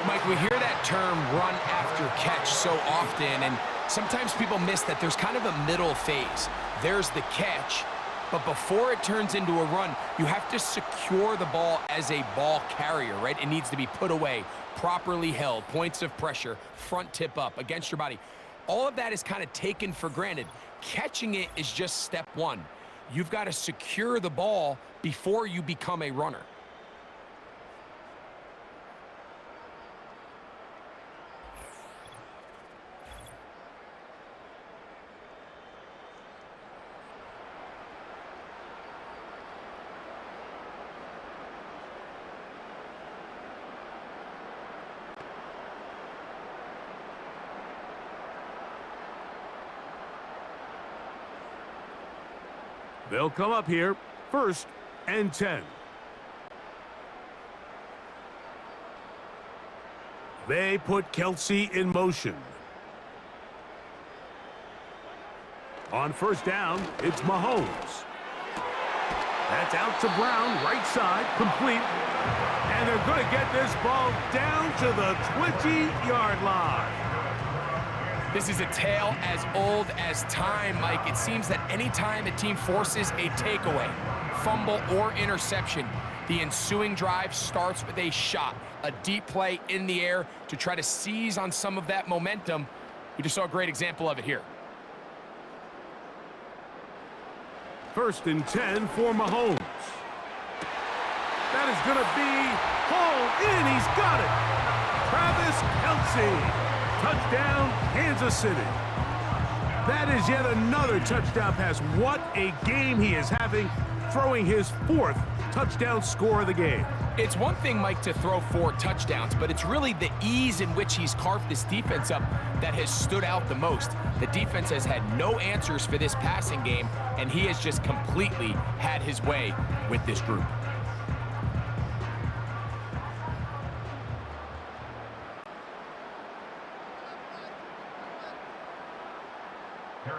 Mike, we hear that term run after catch so often, and sometimes people miss that there's kind of a middle phase. There's the catch, but before it turns into a run, you have to secure the ball as a ball carrier, right? It needs to be put away, properly held, points of pressure, front tip up against your body. All of that is kind of taken for granted. Catching it is just step 1. You've got to secure the ball before you become a runner. They'll come up here, 1st and 10. They put Kelsey in motion. On 1st down, it's Mahomes. That's out to Brown, right side, complete. And they're going to get this ball down to the 20-yard line. This is a tale as old as time, Mike. It seems that anytime a team forces a takeaway, fumble, or interception, the ensuing drive starts with a shot, a deep play in the air to try to seize on some of that momentum. We just saw a great example of it here. 1st and 10 for Mahomes. That is going to be hauled in. He's got it. Travis Kelce. Touchdown, Kansas City. That is yet another touchdown pass. What a game he is having, throwing his 4th touchdown score of the game. It's one thing, Mike, to throw 4 touchdowns, but it's really the ease in which he's carved this defense up that has stood out the most. The defense has had no answers for this passing game, and he has just completely had his way with this group.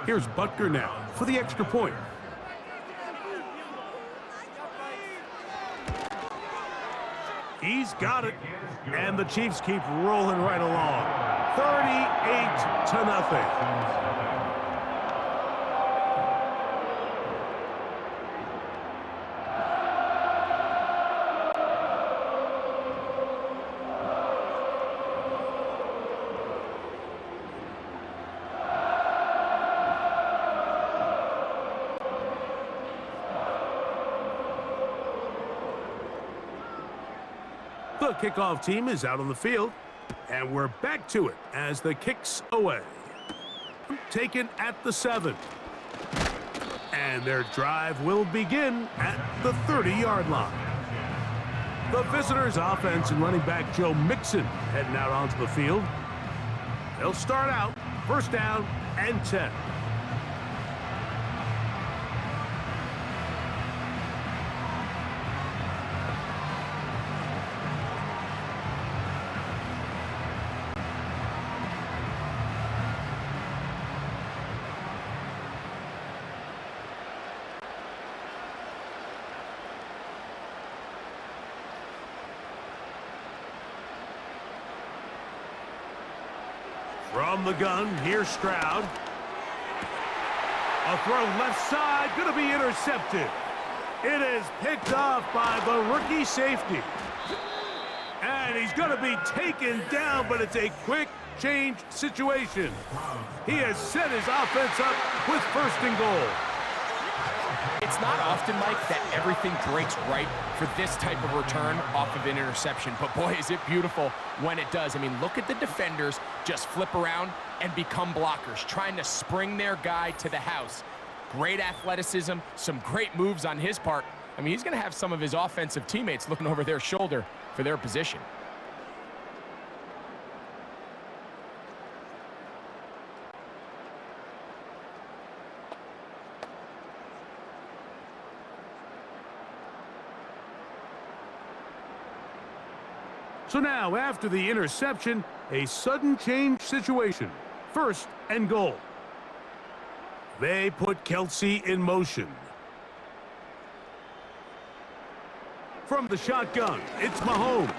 Here's Butker now for the extra point. He's got it. And the Chiefs keep rolling right along. 38-0. The kickoff team is out on the field, and we're back to it as the kick's away. Taken at the 7. And their drive will begin at the 30-yard line. The visitors' offense and running back Joe Mixon heading out onto the field. They'll start out 1st down and 10. From the gun, here's Stroud. A throw left side, going to be intercepted. It is picked off by the rookie safety. And he's going to be taken down, but it's a quick change situation. He has set his offense up with 1st and goal. It's not often, Mike, that everything breaks right for this type of return off of an interception. But boy, is it beautiful when it does. I mean, look at the defenders just flip around and become blockers, trying to spring their guy to the house. Great athleticism, some great moves on his part. I mean, he's going to have some of his offensive teammates looking over their shoulder for their position. So now, after the interception, a sudden change situation. 1st and goal. They put Kelsey in motion. From the shotgun, it's Mahomes.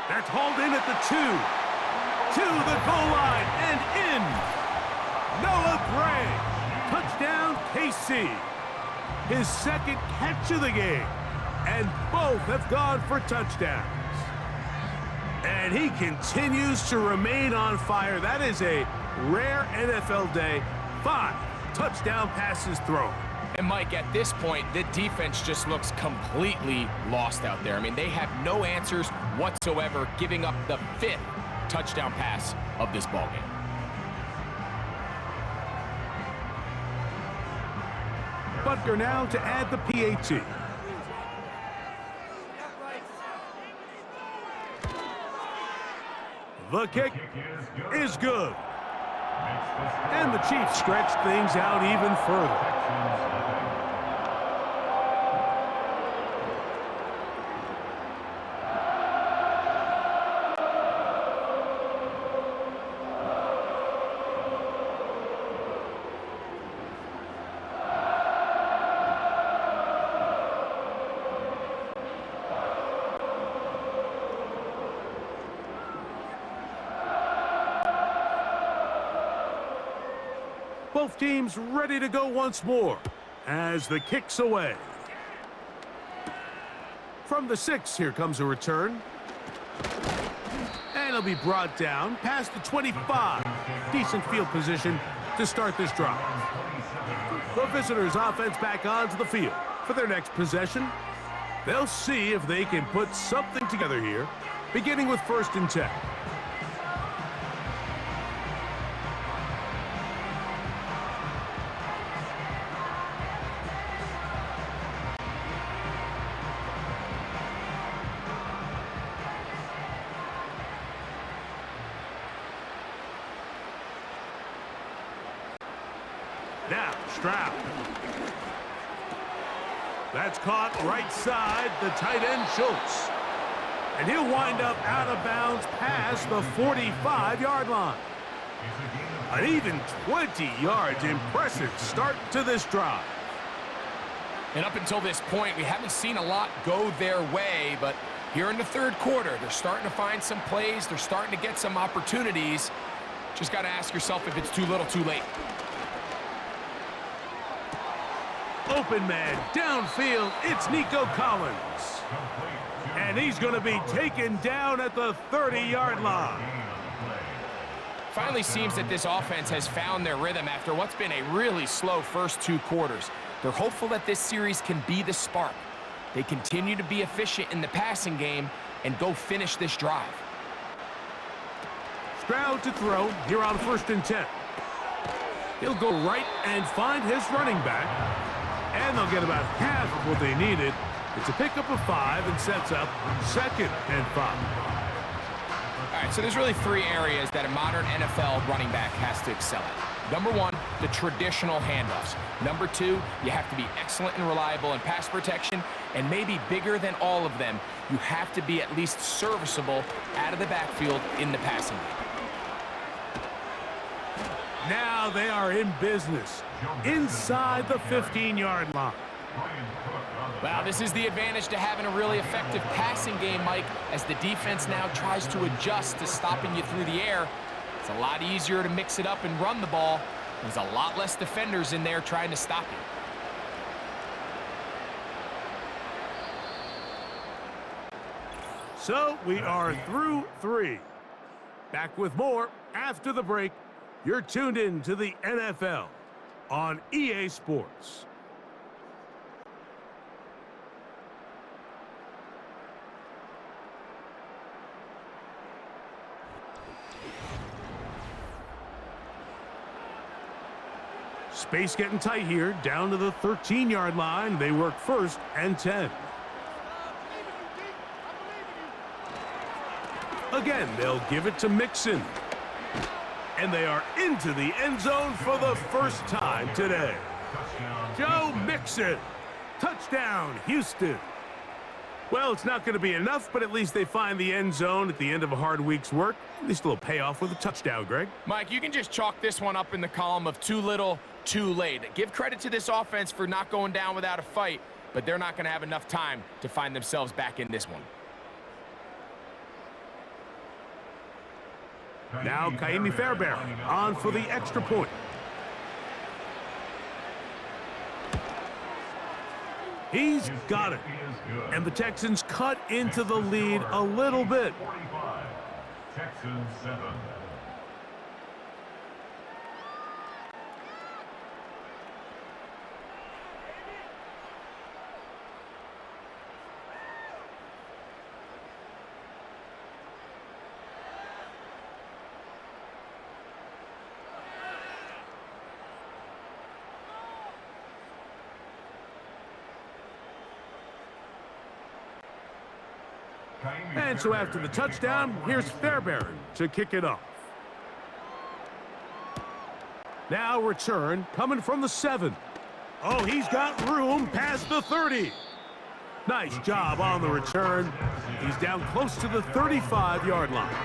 That's hauled in at the 2. To the goal line and in. Noah Gray. Touchdown, KC. His 2nd catch of the game. And both have gone for touchdowns. And he continues to remain on fire. That is a rare NFL day. 5 touchdown passes thrown. And Mike, at this point, the defense just looks completely lost out there. I mean, they have no answers whatsoever, giving up the 5th touchdown pass of this ballgame. Butker now to add the PAT. The kick is good. And the Chiefs stretch things out even further. Both teams ready to go once more as the kick's away. From the 6, here comes a return. And it'll be brought down past the 25. Decent field position to start this drive. The visitors' offense back onto the field for their next possession. They'll see if they can put something together here, beginning with 1st and 10. Now, Stroud. That's caught right side, the tight end Schultz. And he'll wind up out of bounds past the 45-yard line. An even 20 yards. Impressive start to this drive. And up until this point, we haven't seen a lot go their way, but here in the 3rd quarter, they're starting to find some plays. They're starting to get some opportunities. Just got to ask yourself if it's too little, too late. Open man, downfield, it's Nico Collins. And he's going to be taken down at the 30-yard line. Finally seems that this offense has found their rhythm after what's been a really slow first 2 quarters. They're hopeful that this series can be the spark. They continue to be efficient in the passing game and go finish this drive. Stroud to throw here on 1st and 10. He'll go right and find his running back. And they'll get about half of what they needed. It's a pickup of 5 and sets up 2nd and 5. All right, so there's really 3 areas that a modern NFL running back has to excel at. Number 1, the traditional handoffs. Number 2, you have to be excellent and reliable in pass protection. And maybe bigger than all of them, you have to be at least serviceable out of the backfield in the passing game. Now they are in business inside the 15-yard line. Well, this is the advantage to having a really effective passing game, Mike, as the defense now tries to adjust to stopping you through the air. It's It's a lot easier to mix it up and run the ball. There's a lot less defenders in there trying to stop you. So we are through 3. Back with more after the break. You're tuned in to the NFL on EA Sports. Space getting tight here, down to the 13-yard line. They work 1st and 10. Again, they'll give it to Mixon. And they are into the end zone for the first time today. Joe Mixon. Touchdown, Houston. Well, it's not going to be enough, but at least they find the end zone at the end of a hard week's work. At least a little payoff with a touchdown, Greg. Mike, you can just chalk this one up in the column of too little, too late. Give credit to this offense for not going down without a fight, but they're not going to have enough time to find themselves back in this one. Now Kaimi Fairbairn on for the extra point. He's got it. And the Texans cut into the lead a little bit. 45. Texans 7. And so after the touchdown, here's Fairbairn to kick it off. Now return coming from the 7. Oh, he's got room past the 30. Nice job on the return. He's down close to the 35-yard line.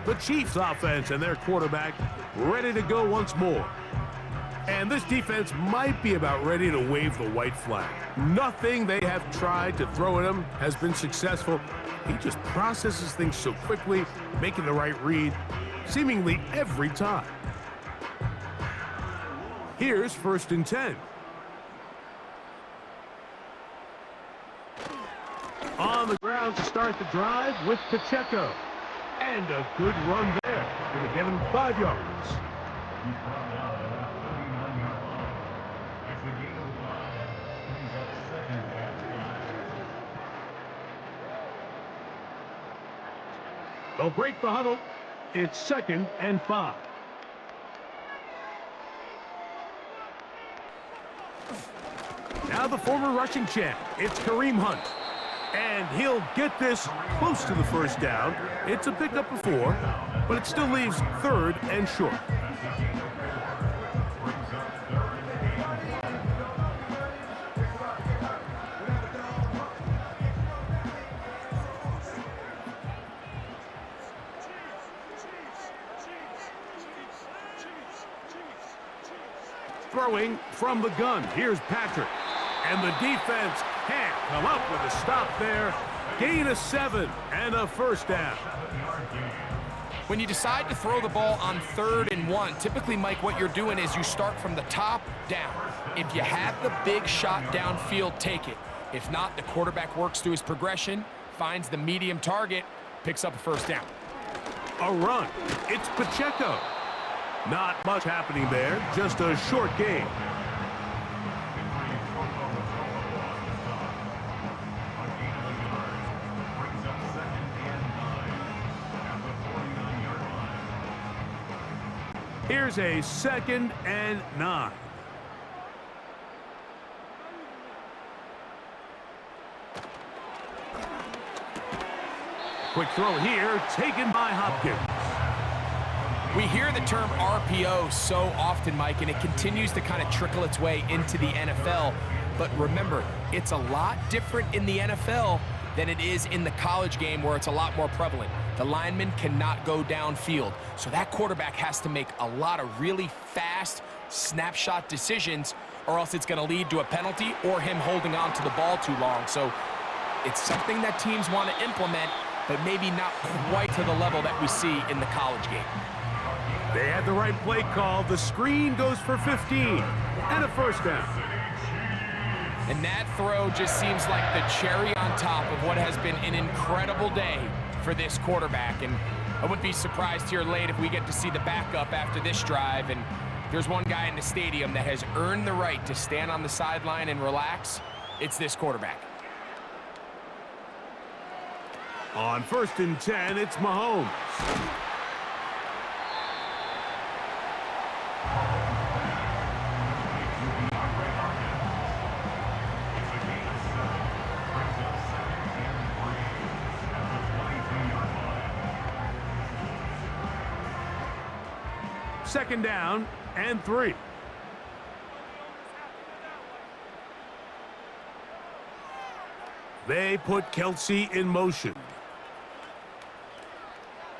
The Chiefs offense and their quarterback ready to go once more. And this defense might be about ready to wave the white flag. Nothing they have tried to throw at him has been successful. He just processes things so quickly, making the right read, seemingly every time. Here's 1st and 10. On the ground to start the drive with Pacheco. And a good run there. Going to get him 5 yards. They'll break the huddle. It's 2nd and 5. Now the former rushing champ. It's Kareem Hunt. And he'll get this close to the first down. It's a pickup of 4, but it still leaves 3rd and short. Throwing from the gun. Here's Patrick. And the defense can't come up with a stop there. Gain of 7 and a first down. When you decide to throw the ball on 3rd and 1, typically, Mike, what you're doing is you start from the top down. If you have the big shot downfield, take it. If not, the quarterback works through his progression, finds the medium target, picks up a first down. A run. It's Pacheco. Not much happening there, just a short game. Here's a 2nd and 9. Quick throw here, taken by Hopkins. We hear the term RPO so often, Mike, and it continues to kind of trickle its way into the NFL. But remember, it's a lot different in the NFL than it is in the college game where it's a lot more prevalent. The lineman cannot go downfield, so that quarterback has to make a lot of really fast snapshot decisions, or else it's going to lead to a penalty or him holding on to the ball too long. So it's something that teams want to implement. but maybe not quite to the level that we see in the college game. They had the right play call. The screen goes for 15 and a first down. And that throw just seems like the cherry on top of what has been an incredible day for this quarterback. And I wouldn't be surprised here late if we get to see the backup after this drive. And there's one guy in the stadium that has earned the right to stand on the sideline and relax. It's this quarterback. On 1st and 10, it's Mahomes. Second down and 3. They put Kelsey in motion.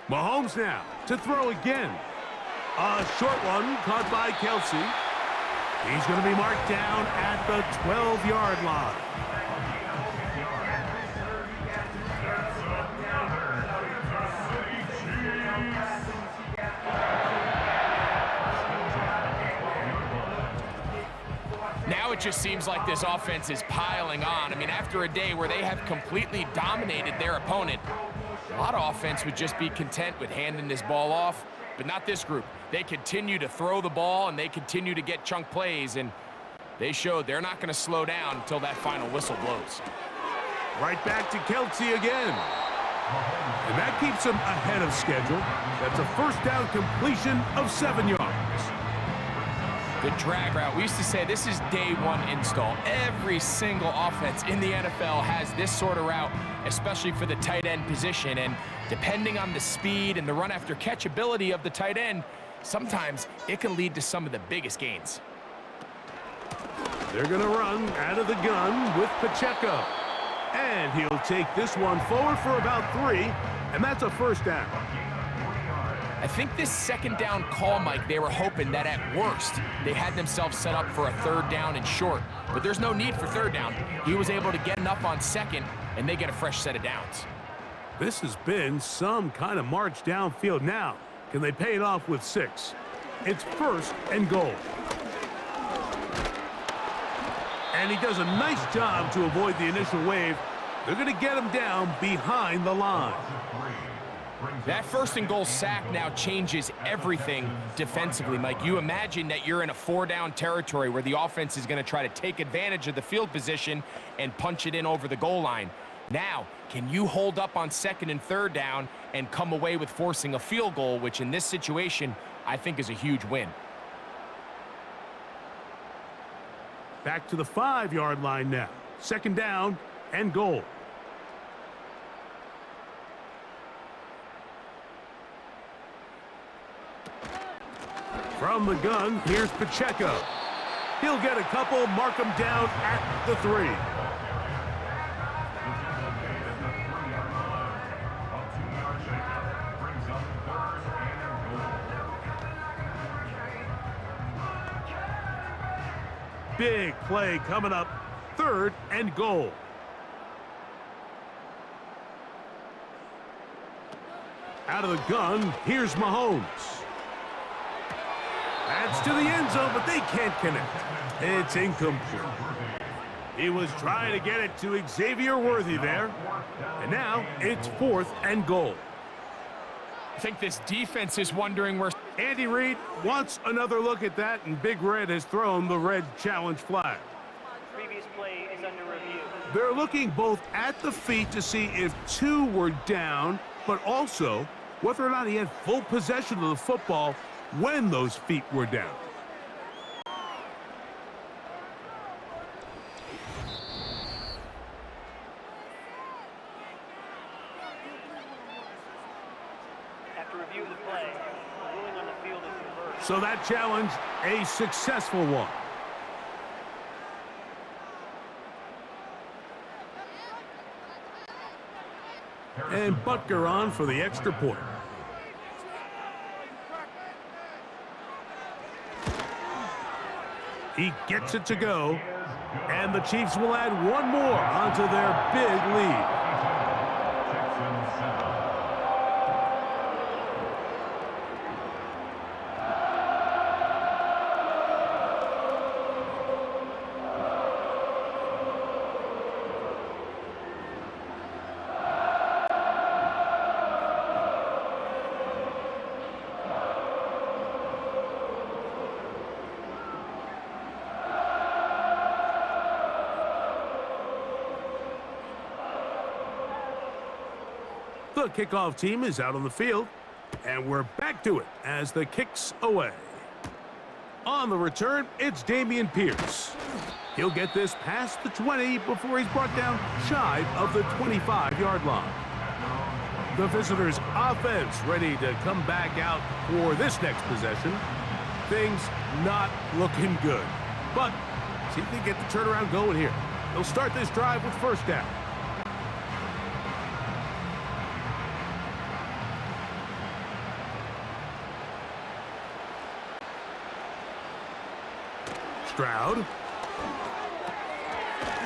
Mahomes now to throw again. A short one caught by Kelsey. He's going to be marked down at the 12-yard line. Now it just seems like this offense is piling on. I mean, after a day where they have completely dominated their opponent, a lot of offense would just be content with handing this ball off, but not this group. They continue to throw the ball, and they continue to get chunk plays, and they showed they're not going to slow down until that final whistle blows. Right back to Kelsey again. And that keeps him ahead of schedule. That's a first down completion of 7 yards. The drag route. We used to say this is day one install. Every single offense in the NFL has this sort of route, especially for the tight end position. And depending on the speed and the run after catch ability of the tight end, sometimes it can lead to some of the biggest gains. They're going to run out of the gun with Pacheco. And he'll take this one forward for about 3, and that's a first down. I think this second down call, Mike, they were hoping that at worst they had themselves set up for a 3rd down and short. But there's no need for 3rd down. He was able to get enough on 2nd, and they get a fresh set of downs. This has been some kind of march downfield. Now, can they pay it off with 6? It's 1st and goal. And he does a nice job to avoid the initial wave. They're going to get him down behind the line. That 1st and goal sack now changes everything defensively, Mike. You imagine that you're in a 4-down territory where the offense is going to try to take advantage of the field position and punch it in over the goal line. Now, can you hold up on 2nd and 3rd down and come away with forcing a field goal, which in this situation, I think is a huge win. Back to the 5-yard line now. 2nd down and goal. From the gun, here's Pacheco. He'll get a couple, mark him down at the 3. Big play coming up, 3rd and goal. Out of the gun, here's Mahomes. That's to the end zone, but they can't connect. It's incomplete. He was trying to get it to Xavier Worthy there. And now it's 4th and goal. I think this defense is wondering where Andy Reid wants another look at that, and Big Red has thrown the red challenge flag. Previous play is under review. They're looking both at the feet to see if 2 were down, but also whether or not he had full possession of the football when those feet were down. After review of the play, the ruling on the field is reversed. So that challenge, a successful one. And Butker on for the extra point. He gets it to go, and the Chiefs will add one more onto their big lead. Texans 7. The kickoff team is out on the field, and we're back to it as the kick's away. On the return, it's Dameon Pierce. He'll get this past the 20 before he's brought down shy of the 25-yard line. The visitors' offense ready to come back out for this next possession. Things not looking good, but see if they get the turnaround going here. They'll start this drive with first down. Stroud.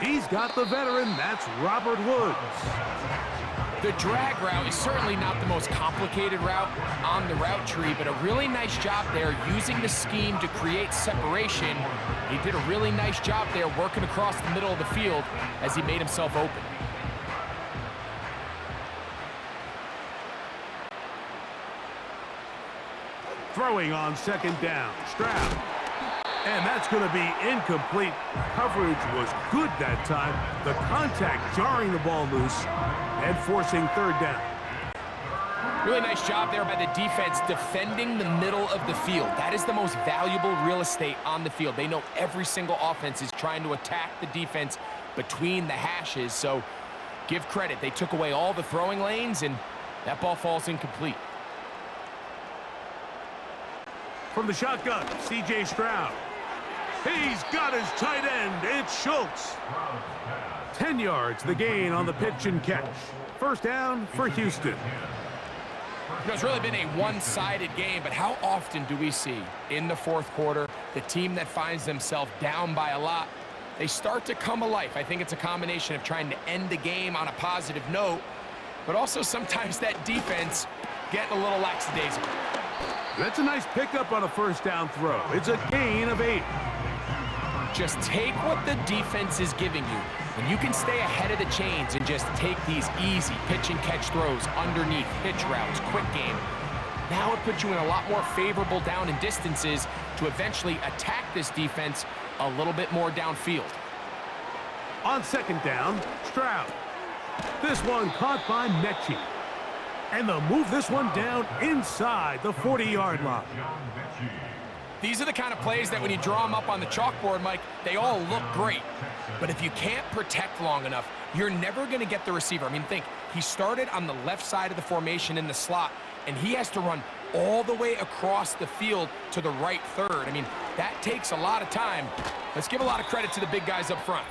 He's got the veteran. That's Robert Woods. The drag route is certainly not the most complicated route on the route tree, but a really nice job there using the scheme to create separation. He did a really nice job there working across the middle of the field as he made himself open. Throwing on second down. Stroud. And that's going to be incomplete. Coverage was good that time. The contact jarring the ball loose and forcing third down. Really nice job there by the defense defending the middle of the field. That is the most valuable real estate on the field. They know every single offense is trying to attack the defense between the hashes, so give credit. They took away all the throwing lanes, and that ball falls incomplete. From the shotgun, C.J. Stroud. He's got his tight end. It's Schultz. 10 yards, the gain on the pitch and catch. First down for Houston. You know, it's really been a one-sided game, but how often do we see in the fourth quarter the team that finds themselves down by a lot, they start to come alive? I think it's a combination of trying to end the game on a positive note, but also sometimes that defense getting a little lackadaisical. That's a nice pickup on a first down throw. It's a gain of 8. Just take what the defense is giving you. When you can stay ahead of the chains and just take these easy pitch and catch throws underneath, hitch routes, quick game, now it puts you in a lot more favorable down and distances to eventually attack this defense a little bit more downfield. On second down, Stroud. This one caught by Mechie. And they'll move this one down inside the 40-yard line. These are the kind of plays that when you draw them up on the chalkboard, Mike, they all look great. But if you can't protect long enough, you're never going to get the receiver. I mean, think, he started on the left side of the formation in the slot, and he has to run all the way across the field to the right third. I mean, that takes a lot of time. Let's give a lot of credit to the big guys up front.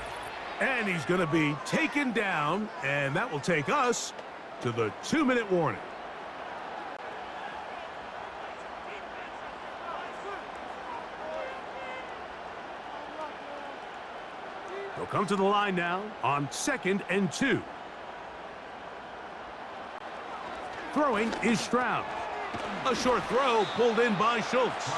And he's going to be taken down, and that will take us to the 2-minute warning. They'll come to the line now on 2nd and 2. Throwing is Stroud. A short throw pulled in by Schultz.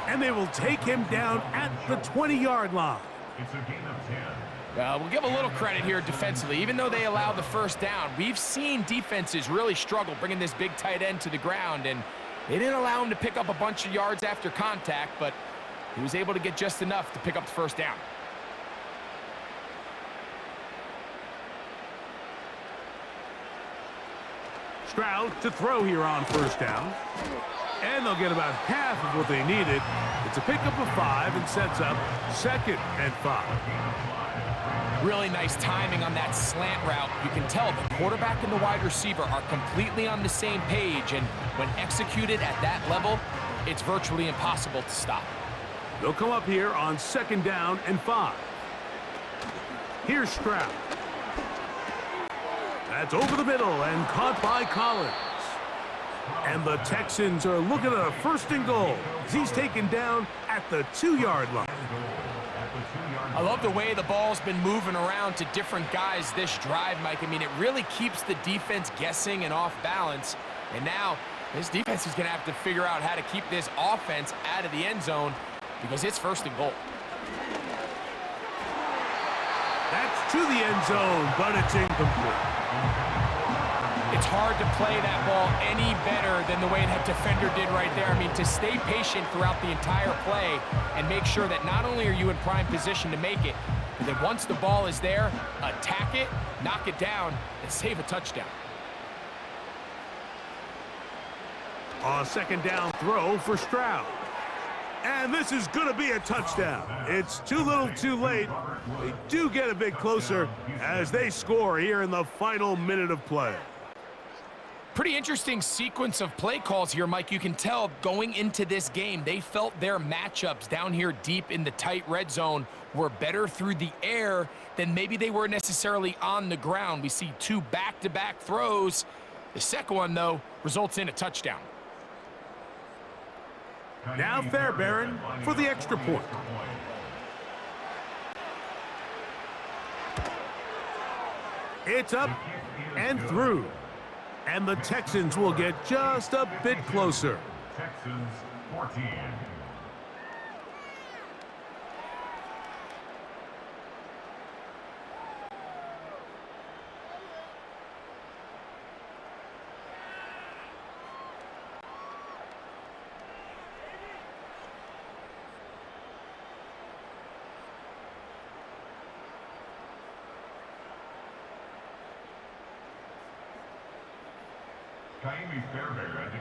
And they will take him down at the 20-yard line. It's a gain of 10. We'll give a little credit here defensively. Even though they allowed the first down, we've seen defenses really struggle bringing this big tight end to the ground, and they didn't allow him to pick up a bunch of yards after contact, but he was able to get just enough to pick up the first down. Stroud to throw here on first down. And they'll get about half of what they needed. It's a pickup of 5 and sets up 2nd and 5. Really nice timing on that slant route. You can tell the quarterback and the wide receiver are completely on the same page, and when executed at that level, it's virtually impossible to stop. They'll come up here on 2nd down and 5. Here's Stroud. That's over the middle and caught by Collins. And the Texans are looking at a 1st and goal as he's taken down at the 2-yard line. I love the way the ball's been moving around to different guys this drive, Mike. I mean, it really keeps the defense guessing and off balance. And now this defense is going to have to figure out how to keep this offense out of the end zone because it's 1st and goal. That's to the end zone, but it's incomplete. It's hard to play that ball any better than the way that defender did right there. I mean, to stay patient throughout the entire play and make sure that not only are you in prime position to make it, but that once the ball is there, attack it, knock it down, and save a touchdown. A second down throw for Stroud. And this is going to be a touchdown. It's too little too late. They do get a bit closer as they score here in the final minute of play. Pretty interesting sequence of play calls here, Mike. You can tell going into this game, they felt their matchups down here deep in the tight red zone were better through the air than maybe they were necessarily on the ground. We see two back-to-back throws. The second one, though, results in a touchdown. Now Fairbairn for the extra point. It's up and through. And the Texans will get just a bit closer. Texans 14.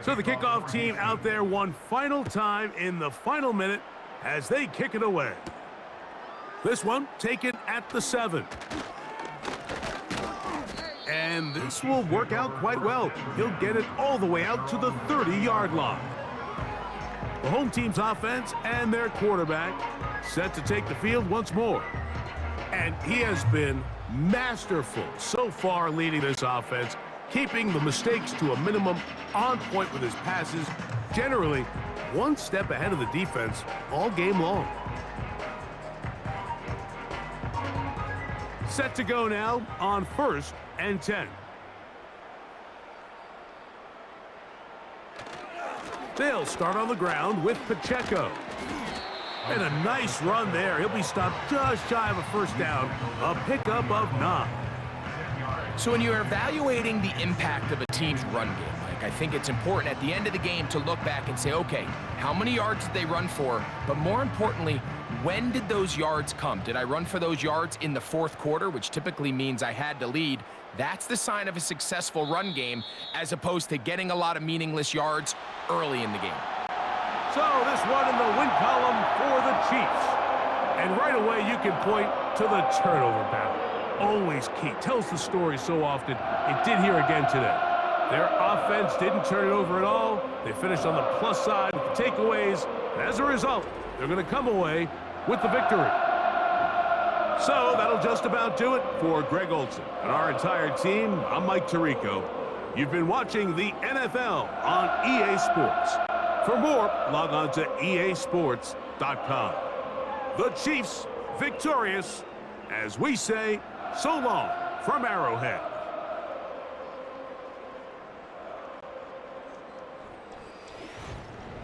So the kickoff team out there one final time in the final minute as they kick it away. This one taken at the 7. And this will work out quite well. He'll get it all the way out to the 30-yard line. The home team's offense and their quarterback set to take the field once more. And he has been masterful so far leading this offense, keeping the mistakes to a minimum, on point with his passes, generally one step ahead of the defense all game long. Set to go now on 1st and 10. They'll start on the ground with Pacheco. And a nice run there. He'll be stopped just shy of a first down, a pickup of 9. So when you're evaluating the impact of a team's run game, Mike, I think it's important at the end of the game to look back and say, okay, how many yards did they run for? But more importantly, when did those yards come? Did I run for those yards in the 4th quarter, which typically means I had to lead? That's the sign of a successful run game, as opposed to getting a lot of meaningless yards early in the game. So this one in the win column for the Chiefs. And right away you can point to the turnover battle. Always key. Tells the story so often. It did here again today. Their offense didn't turn it over at all. They finished on the plus side with the takeaways. And as a result, they're going to come away with the victory. So that'll just about do it for Greg Olson and our entire team. I'm Mike Tirico. You've been watching the NFL on EA Sports. For more, log on to easports.com. The Chiefs victorious, as we say, so long from Arrowhead.